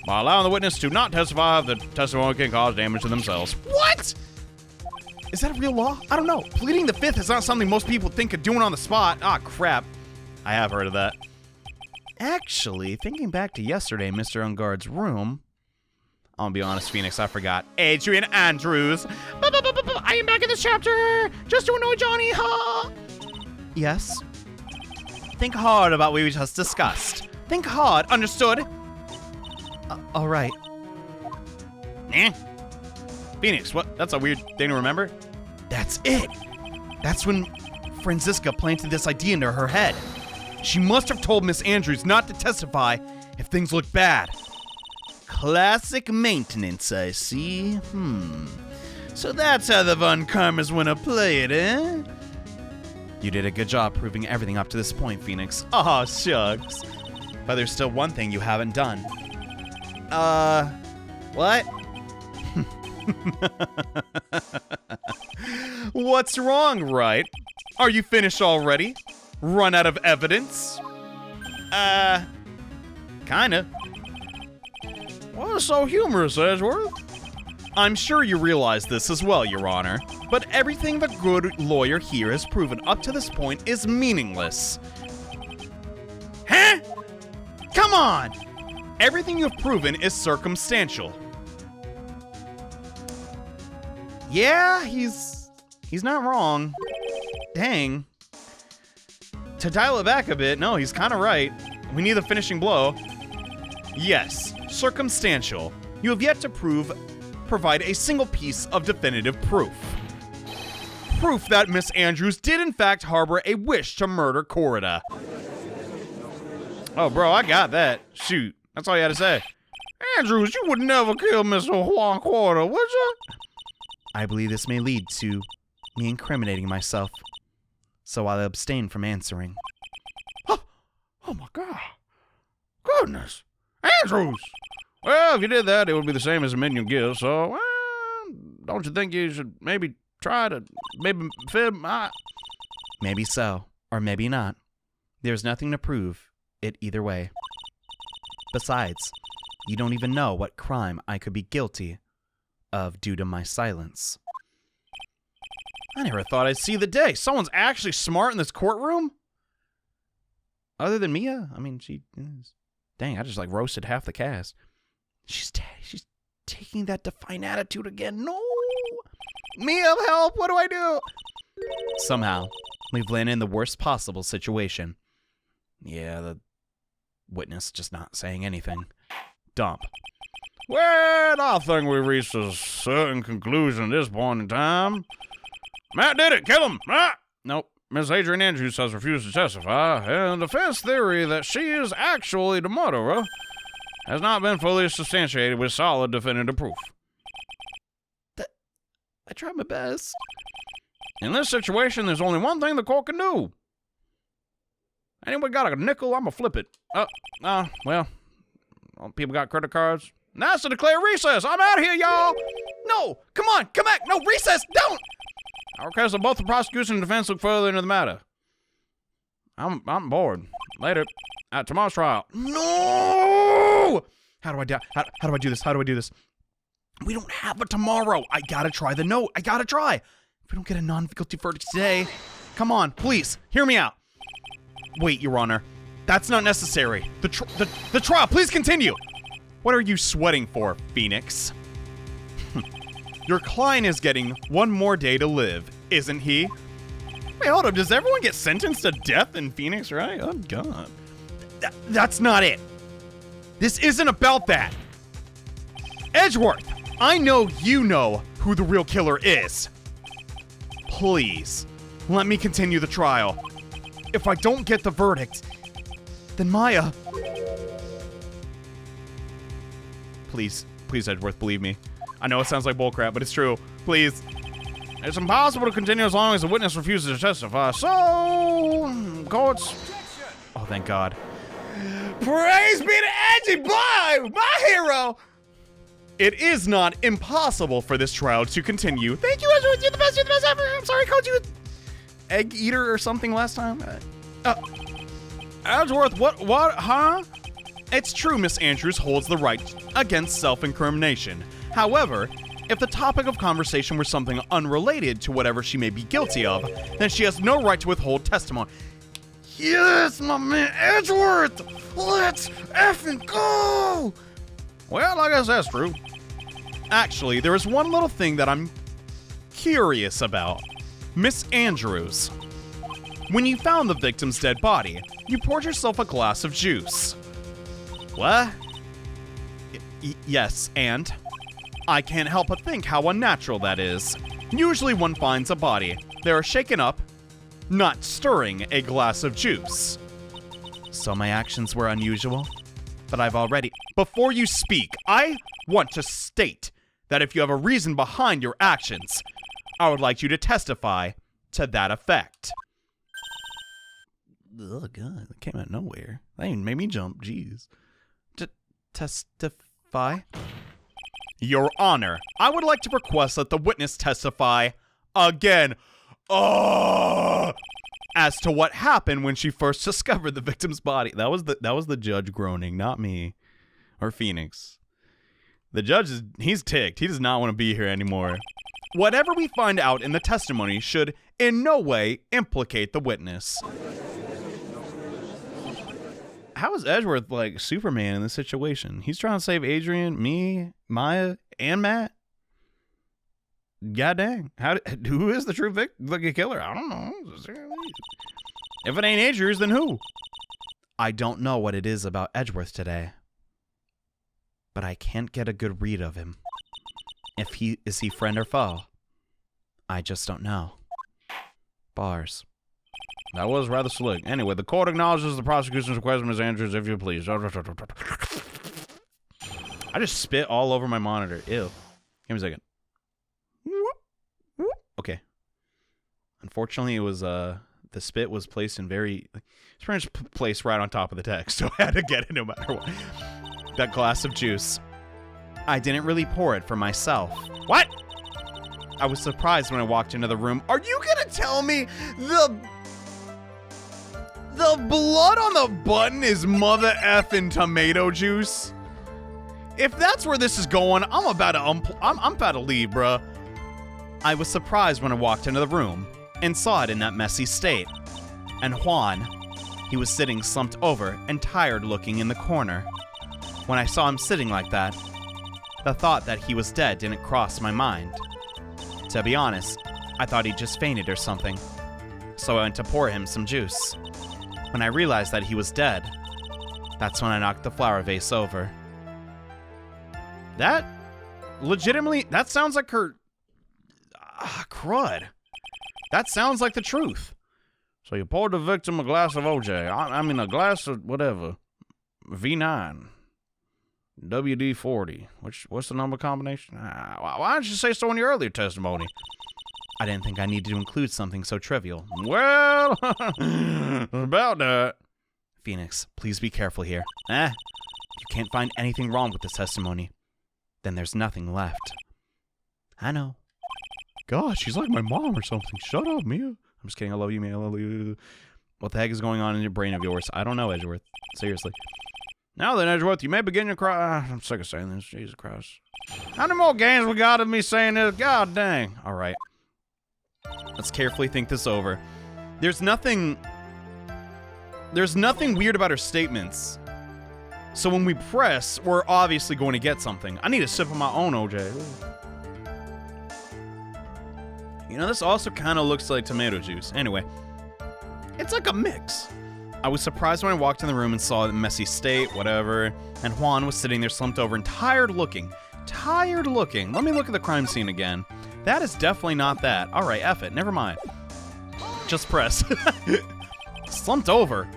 by allowing the witness to not testify if the testimony can cause damage to themselves. What? Is that a real law? I don't know. Pleading the fifth is not something most people think of doing on the spot. Ah, crap. I have heard of that. Actually, thinking back to yesterday in Mr. Ungard's room, I'll be honest, Phoenix, I forgot. Adrian Andrews. I am back in this chapter just to annoy Johnny, huh? Yes. Think hard about what we just discussed. Think hard, understood? All right. Phoenix, what? That's a weird thing to remember. That's it. That's when Franziska planted this idea into her head. She must have told Miss Andrews not to testify if things look bad. Classic maintenance, I see. So that's how the Von Karmas want to play it, eh? You did a good job proving everything up to this point, Phoenix. Aw, shucks. But there's still one thing you haven't done. What? What's wrong, Wright? Are you finished already? Run out of evidence? Kinda. What's so humorous, Edgeworth? I'm sure you realize this as well, Your Honor, but everything the good lawyer here has proven up to this point is meaningless. Huh? Come on! Everything you've proven is circumstantial. Yeah, he's not wrong. Dang. To dial it back a bit, no, he's kind of right. We need the finishing blow. Yes, circumstantial. You have yet to provide a single piece of definitive proof. Proof that Miss Andrews did in fact harbor a wish to murder Corrida. Oh, bro, I got that. Shoot, that's all you had to say. Andrews, you would never kill Mr. Juan Corrida, would you? I believe this may lead to me incriminating myself, so I'll abstain from answering. Oh my God. Goodness. Andrews! Well, if you did that, it would be the same as admitting your guilt, so, don't you think you should maybe try to, fib? Maybe so, or maybe not. There's nothing to prove it either way. Besides, you don't even know what crime I could be guilty of due to my silence. I never thought I'd see the day. Someone's actually smart in this courtroom? Other than Mia? I mean, she is. Dang, I just like roasted half the cast. She's taking that defiant attitude again. No! Mia, help! What do I do? Somehow, we've landed in the worst possible situation. Yeah, the witness just not saying anything. Dump. Well, I think we reached a certain conclusion at this point in time. Matt did it! Kill him! Ah! Nope. Miss Adrian Andrews has refused to testify, and the defense theory that she is actually the murderer has not been fully substantiated with solid definitive proof. I tried my best. In this situation, there's only one thing the court can do. Anyone got a nickel? I'm gonna flip it. Well, people got credit cards. Now it's to declare recess. I'm out of here, y'all. No, come on, come back. No, recess, don't. I request that both the prosecution and defense look further into the matter. I'm bored. Later. At tomorrow's trial. No! How do I do this? How do I do this? We don't have a tomorrow. I gotta try the note. I gotta try. If we don't get a non-guilty verdict today, come on, please, hear me out. Wait, Your Honor. That's not necessary. The trial, please continue. What are you sweating for, Phoenix? Your client is getting one more day to live, isn't he? Wait, hold up. Does everyone get sentenced to death in Phoenix Wright? Oh, God. That's not it. This isn't about that. Edgeworth, I know you know who the real killer is. Please, let me continue the trial. If I don't get the verdict, then Maya... Please, Edgeworth, believe me. I know it sounds like bullcrap, but it's true. Please. It's impossible to continue as long as the witness refuses to testify, so... courts... Oh, thank God. Praise be to Edgy Boy, my hero! It is not impossible for this trial to continue. Thank you, Edgeworth. You're the best ever. I'm sorry I called you egg eater or something last time. Edgeworth, what, huh? It's true Miss Andrews holds the right against self-incrimination. However, if the topic of conversation were something unrelated to whatever she may be guilty of, then she has no right to withhold testimony. Yes, my man Edgeworth! Let's effing go! Well, I guess that's true. Actually, there is one little thing that I'm curious about. Miss Andrews, when you found the victim's dead body, you poured yourself a glass of juice. What? Yes, and? I can't help but think how unnatural that is. Usually one finds a body. They are shaken up, not stirring a glass of juice. So my actions were unusual, but I've already... Before you speak, I want to state that if you have a reason behind your actions, I would like you to testify to that effect. Oh, God, that came out of nowhere. That even made me jump, jeez. Testify? Your Honor, I would like to request that the witness testify again. As to what happened when she first discovered the victim's body. That was the judge groaning, not me or Phoenix. The judge he's ticked. He does not want to be here anymore. Whatever we find out in the testimony should in no way implicate the witness. How is Edgeworth like Superman in this situation? He's trying to save Adrian, me, Maya, and Matt. God dang. Who is the true killer? I don't know. If it ain't Adrian, then who? I don't know what it is about Edgeworth today, but I can't get a good read of him. Is he friend or foe? I just don't know. Bars. That was rather slick. Anyway, the court acknowledges the prosecution's request, Ms. Andrews, if you please. I just spit all over my monitor. Ew. Give me a second. Okay. Unfortunately, it was, the spit was placed in it's pretty much placed right on top of the text, so I had to get it no matter what. That glass of juice. I didn't really pour it for myself. What? I was surprised when I walked into the room. Are you gonna tell me the blood on the button is mother effing tomato juice? If that's where this is going, I'm about to leave, bruh. I was surprised when I walked into the room and saw it in that messy state. And Juan, he was sitting slumped over and tired looking in the corner. When I saw him sitting like that, the thought that he was dead didn't cross my mind. To be honest, I thought he just fainted or something. So I went to pour him some juice. When I realized that he was dead, that's when I knocked the flower vase over. That legitimately, that sounds like her... crud. That sounds like the truth. So you poured the victim a glass of OJ. I mean, a glass of whatever. V9. WD-40. What's the number combination? Why didn't you say so in your earlier testimony? I didn't think I needed to include something so trivial. Well, about that. Phoenix, please be careful here. You can't find anything wrong with this testimony. Then there's nothing left. I know. Gosh, she's like my mom or something. Shut up, Mia. I'm just kidding. I love you, Mia. I love you. What the heck is going on in your brain of yours? I don't know, Edgeworth. Seriously. Now then, Edgeworth, you may begin your cry. I'm sick of saying this. Jesus Christ. How many more games we got of me saying this? God dang. All right. Let's carefully think this over. There's nothing weird about her statements. So when we press, we're obviously going to get something. I need a sip of my own OJ. You know, this also kind of looks like tomato juice. Anyway, it's like a mix. I was surprised when I walked in the room and saw it in a messy state, whatever, and Juan was sitting there slumped over and tired looking. Tired looking. Let me look at the crime scene again. That is definitely not that. All right, F it. Never mind. Just press. Slumped over.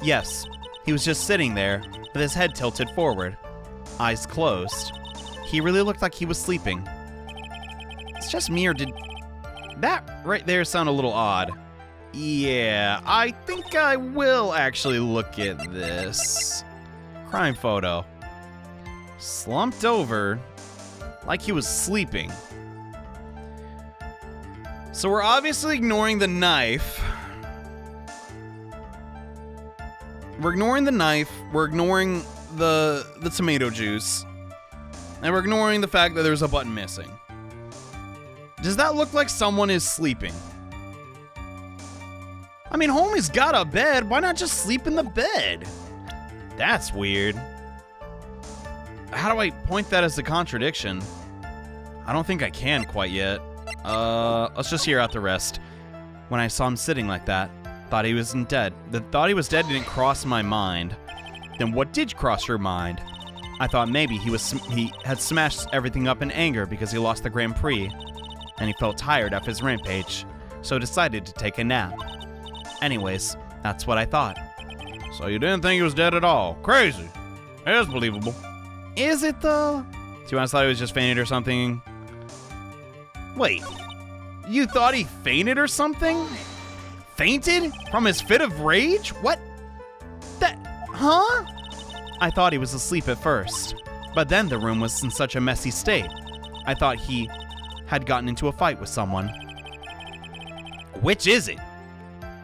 Yes, he was just sitting there with his head tilted forward, eyes closed. He really looked like he was sleeping. It's just me, or did that right there sound a little odd? Yeah, I think I will actually look at this. Crime photo. Slumped over like he was sleeping. So we're obviously ignoring the knife. We're ignoring the knife, we're ignoring the tomato juice, and we're ignoring the fact that there's a button missing. Does that look like someone is sleeping? I mean, homie's got a bed, why not just sleep in the bed? That's weird. How do I point that as a contradiction? I don't think I can quite yet. Let's just hear out the rest. When I saw him sitting like that, thought he wasn't dead. The thought he was dead didn't cross my mind. Then what did cross your mind? I thought maybe he had smashed everything up in anger because he lost the Grand Prix, and he felt tired after his rampage, so decided to take a nap. Anyways, that's what I thought. So you didn't think he was dead at all? Crazy. It's believable. Is it though? So you honestly thought he was just fainted or something? Wait, you thought he fainted or something? Fainted? From his fit of rage? What? Huh? I thought he was asleep at first, but then the room was in such a messy state. I thought he had gotten into a fight with someone. Which is it?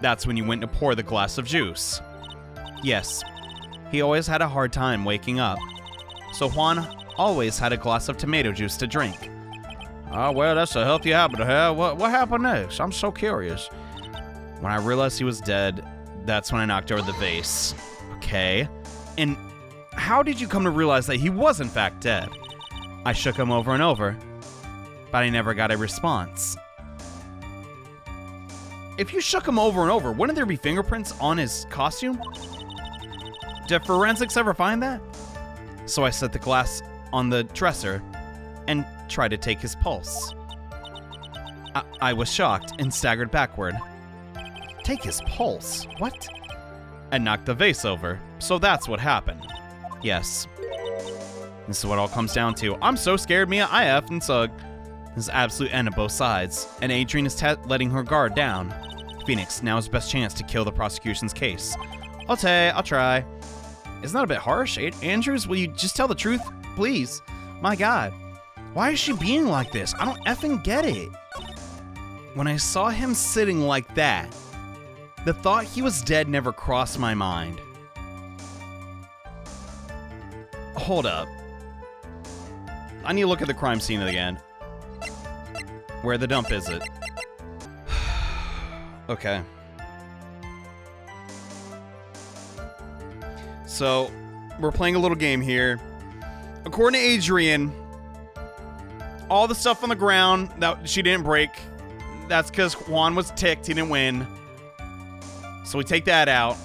That's when you went to pour the glass of juice. Yes, he always had a hard time waking up, so Juan always had a glass of tomato juice to drink. Oh, well, that's a healthy habit to have. What happened next? I'm so curious. When I realized he was dead, that's when I knocked over the vase. Okay. And how did you come to realize that he was in fact dead? I shook him over and over, but I never got a response. If you shook him over and over, wouldn't there be fingerprints on his costume? Did forensics ever find that? So I set the glass on the dresser and tried to take his pulse. I was shocked and staggered backward. Take his pulse? What? And knocked the vase over. So that's what happened. Yes. This is what it all comes down to. I'm so scared, Mia. I F and Sug. This is absolute end of both sides. And Adrian is letting her guard down. Phoenix, now is best chance to kill the prosecution's case. I'll try. Isn't that a bit harsh? Andrews, will you just tell the truth? Please. My God. Why is she being like this? I don't effing get it. When I saw him sitting like that, the thought he was dead never crossed my mind. Hold up. I need to look at the crime scene again. Where the dump is it? Okay. So, we're playing a little game here. According to Adrian, all the stuff on the ground that she didn't break, that's because Juan was ticked, he didn't win. So we take that out.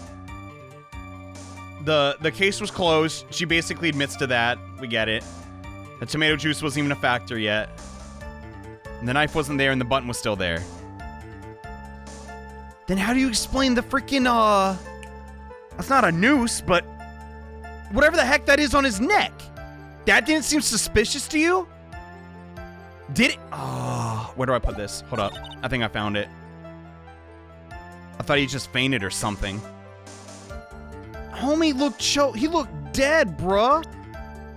The case was closed. She basically admits to that. We get it. The tomato juice wasn't even a factor yet. And the knife wasn't there and the button was still there. Then how do you explain the freaking, that's not a noose, but whatever the heck that is on his neck? That didn't seem suspicious to you? Did it? Oh, where do I put this? Hold up. I think I found it. I thought he just fainted or something. Homie looked he looked dead, bruh.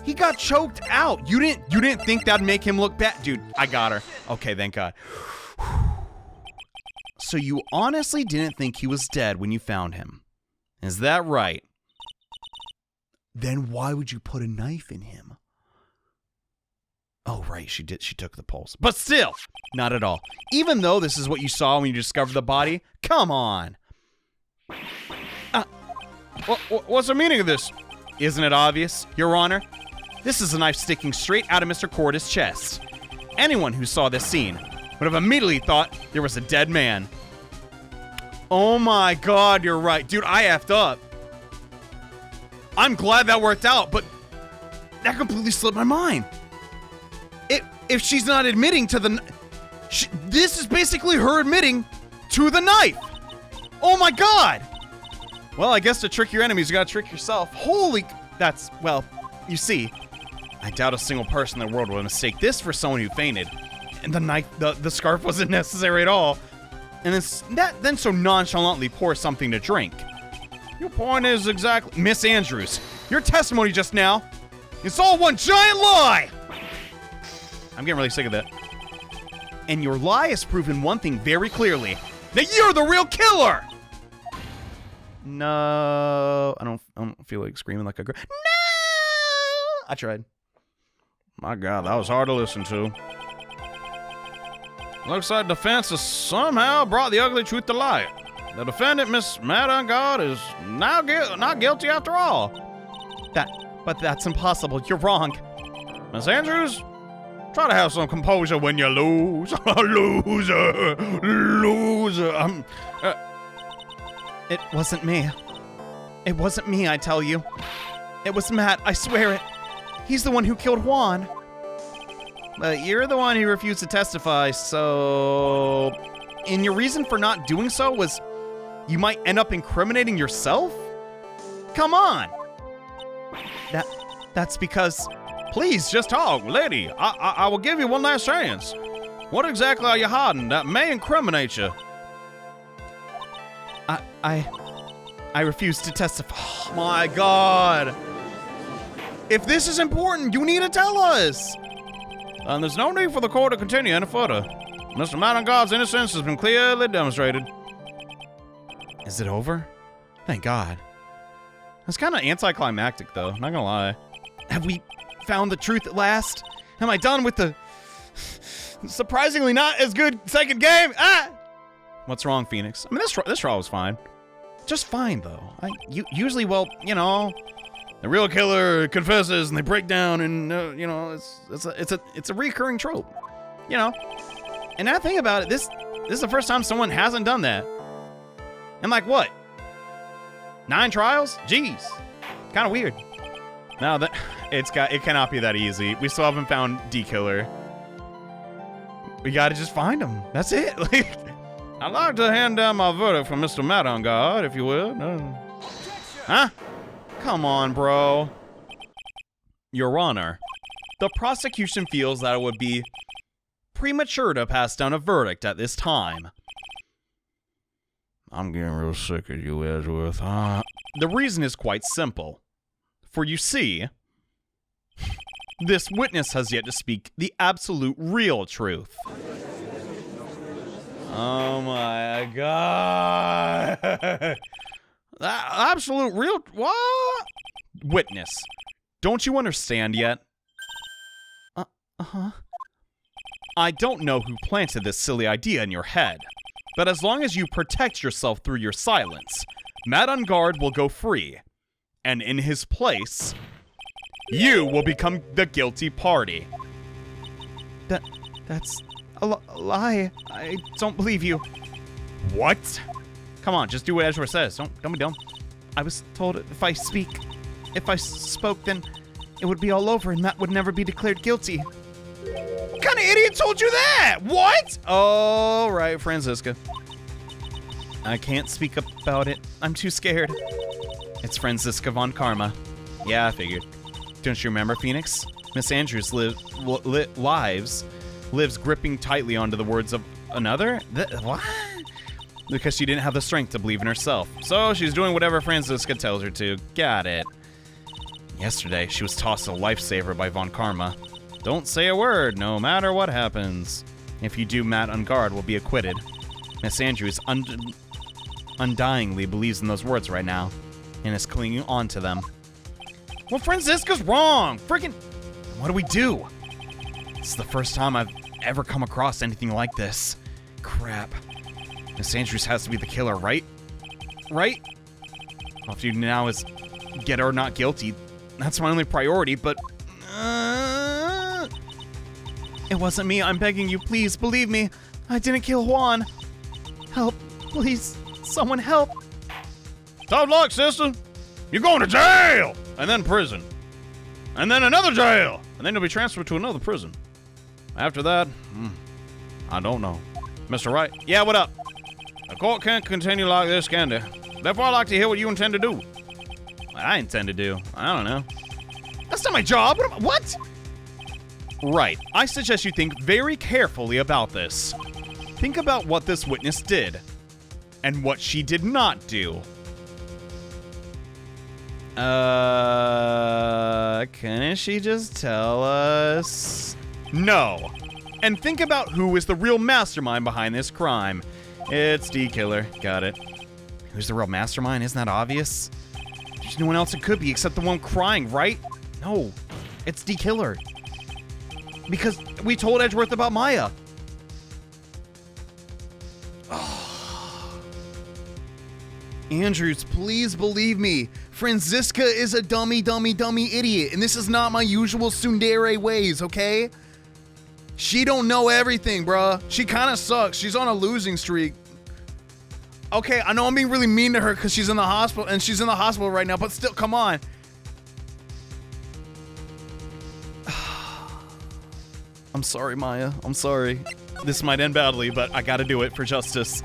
He got choked out. You didn't think that'd make him look bad? Dude, I got her. Okay, thank God. So you honestly didn't think he was dead when you found him. Is that right? Then why would you put a knife in him? Oh, right, she did. She took the pulse. But still, not at all. Even though this is what you saw when you discovered the body, come on. What's the meaning of this? Isn't it obvious, Your Honor? This is a knife sticking straight out of Mr. Corda's chest. Anyone who saw this scene would have immediately thought there was a dead man. Oh my God, you're right. Dude, I effed up. I'm glad that worked out, but that completely slipped my mind. If she's not admitting to the... this is basically her admitting to the knife. Oh my God. Well, I guess to trick your enemies, you gotta trick yourself. Holy... That's... Well, you see, I doubt a single person in the world would mistake this for someone who fainted. And the knife... The scarf wasn't necessary at all. and then so nonchalantly pour something to drink. Your point is exactly... Miss Andrews, your testimony just now is all one giant lie! I'm getting really sick of that. And your lie has proven one thing very clearly. That you're the real killer! No, I don't feel like screaming like a girl. No! I tried. My God, that was hard to listen to. Looks like defense has somehow brought the ugly truth to light. The defendant, Miss Madame God, is now not guilty after all. But that's impossible. You're wrong. Miss Andrews, try to have some composure when you lose. Loser. It wasn't me. It wasn't me, I tell you. It was Matt, I swear it. He's the one who killed Juan. But you're the one who refused to testify, so... And your reason for not doing so was you might end up incriminating yourself? Come on! That's because... Please, just talk, lady. I will give you one last chance. What exactly are you hiding that may incriminate you? I refuse to testify. Oh my God. If this is important, you need to tell us. And there's no need for the court to continue any further. Mr. Madam God's innocence has been clearly demonstrated. Is it over? Thank God. It's kind of anticlimactic, though. Not gonna lie. Have we found the truth at last? Am I done with the surprisingly not as good second game? What's wrong, Phoenix? I mean, this trial was fine. Just fine, though. Usually, well, you know, the real killer confesses and they break down, and you know, it's a recurring trope, you know. And now think about it, this is the first time someone hasn't done that. And like what? 9 trials? Jeez, kind of weird. No, it cannot be that easy. We still haven't found D Killer. We gotta just find him. That's it. Like, I'd like to hand down my verdict from Mr. Madam God, if you will. Huh? Come on, bro. Your Honor, the prosecution feels that it would be premature to pass down a verdict at this time. I'm getting real sick of you, Edgeworth. The reason is quite simple. For you see, this witness has yet to speak the absolute real truth. Oh my God. That absolute real... What? Witness, don't you understand yet? Uh-huh. I don't know who planted this silly idea in your head, but as long as you protect yourself through your silence, Matt on guard will go free, and in his place, you will become the guilty party. That's a lie. I don't believe you. What? Come on, just do what Edgeworth says. Don't be dumb. I was told if I spoke, then it would be all over and Matt would never be declared guilty. What kind of idiot told you that? What? Oh, right, Franziska. I can't speak about it. I'm too scared. It's Franziska von Karma. Yeah, I figured. Don't you remember, Phoenix? Miss Andrews lives gripping tightly onto the words of another? What? Because she didn't have the strength to believe in herself. So she's doing whatever Franziska tells her to. Got it. Yesterday, she was tossed a lifesaver by Von Karma. Don't say a word, no matter what happens. If you do, Matt on guard will be acquitted. Miss Andrews undyingly believes in those words right now, and is clinging on to them. Well, Franziska's wrong! Freaking... What do we do? It's the first time I've ever come across anything like this. Crap. Miss Andrews has to be the killer, right? Right? All I have to do now is get her not guilty. That's my only priority, but... It wasn't me, I'm begging you, please, believe me. I didn't kill Juan. Help, please, someone help. Tough luck, sister. You're going to jail! And then prison. And then another jail! And then you'll be transferred to another prison. After that, I don't know. Mr. Wright? Yeah, what up? The court can't continue like this, can they? Therefore, I'd like to hear what you intend to do. What I intend to do? I don't know. That's not my job. What? Right. I suggest you think very carefully about this. Think about what this witness did and what she did not do. Couldn't she just tell us? No. And think about who is the real mastermind behind this crime. It's D Killer. Got it. Who's the real mastermind? Isn't that obvious? There's no one else it could be except the one crying, right? No. It's D Killer. Because we told Edgeworth about Maya. Andrews, please believe me. Franziska is a dummy idiot, and this is not my usual tsundere ways, okay? She don't know everything, bruh. She kind of sucks. She's on a losing streak. Okay, I know I'm being really mean to her because she's in the hospital, and she's in the hospital right now, but still, come on. I'm sorry, Maya. I'm sorry. This might end badly, but I gotta do it for justice.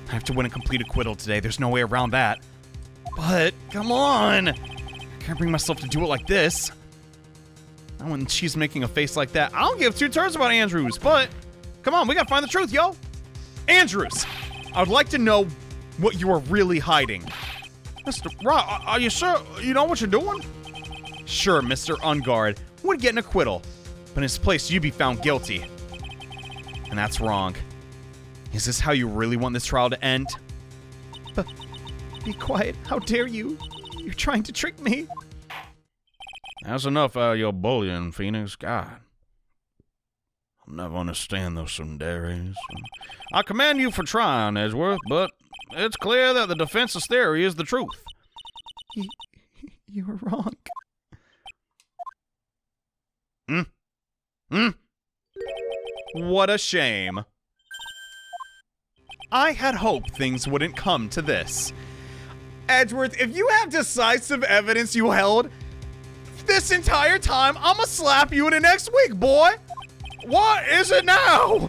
I have to win a complete acquittal today. There's no way around that. But, come on! I can't bring myself to do it like this. Not when she's making a face like that. I don't give two turns about Andrews, but come on, we gotta find the truth, yo! Andrews, I would like to know what you are really hiding. Mr. Wright, are you sure you know what you're doing? Sure, Mr. Ungard would get an acquittal, but in his place, you'd be found guilty. And that's wrong. Is this how you really want this trial to end? But be quiet. How dare you? You're trying to trick me. That's enough out of your bullying, Phoenix. God. I'll never understand those tsunderes. I commend you for trying, Edgeworth, but it's clear that the defense's theory is the truth. You were wrong. What a shame. I had hoped things wouldn't come to this. Edgeworth, if you have decisive evidence you held this entire time, I'ma slap you in the next week, boy! What is it now?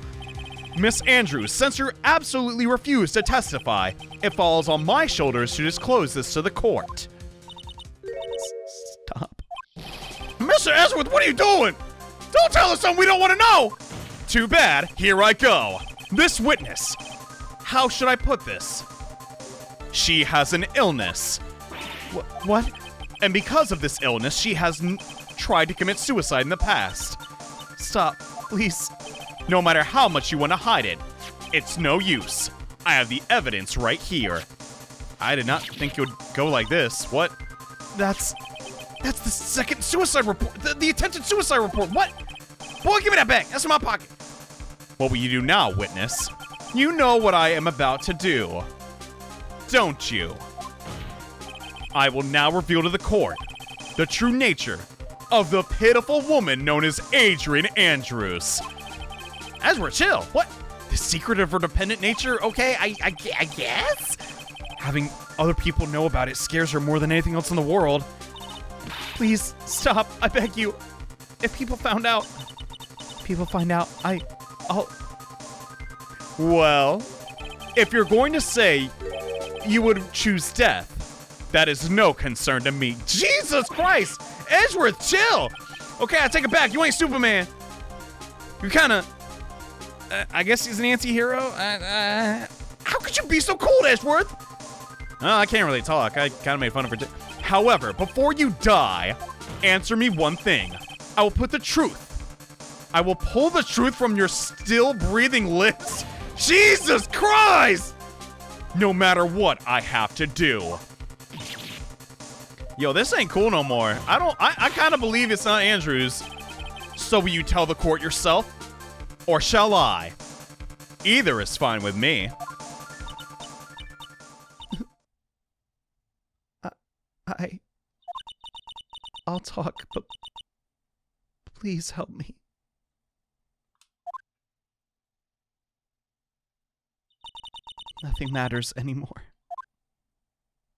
Miss Andrews, since you absolutely refuse to testify, it falls on my shoulders to disclose this to the court. Stop. Mr. Edgeworth, what are you doing? Don't tell us something we don't want to know! Too bad, here I go. This witness, how should I put this? She has an illness. What? And because of this illness, she has tried to commit suicide in the past. Stop, please. No matter how much you want to hide it, it's no use. I have the evidence right here. I did not think it would go like this. What? That's the second suicide report. The attempted suicide report. What? Boy, give me that back. That's in my pocket. What will you do now, witness? You know what I am about to do, don't you? I will now reveal to the court the true nature of the pitiful woman known as Adrian Andrews. Edgeworth, chill. What? The secret of her dependent nature? Okay, I guess? Having other people know about it scares her more than anything else in the world. Please, stop. I beg you. If people find out, I'll... Well, if you're going to say you would choose death, that is no concern to me. Jesus Christ! Edgeworth, chill! Okay, I take it back. You ain't Superman. You kinda... I guess he's an anti-hero? How could you be so cold, Edgeworth? I can't really talk. I kinda made fun of her. However, before you die, answer me one thing. I will put the truth. I will pull the truth from your still breathing lips. Jesus Christ! No matter what I have to do. Yo, this ain't cool no more. I kind of believe it's not Andrews. So will you tell the court yourself? Or shall I? Either is fine with me. I'll talk, but please help me. Nothing matters anymore.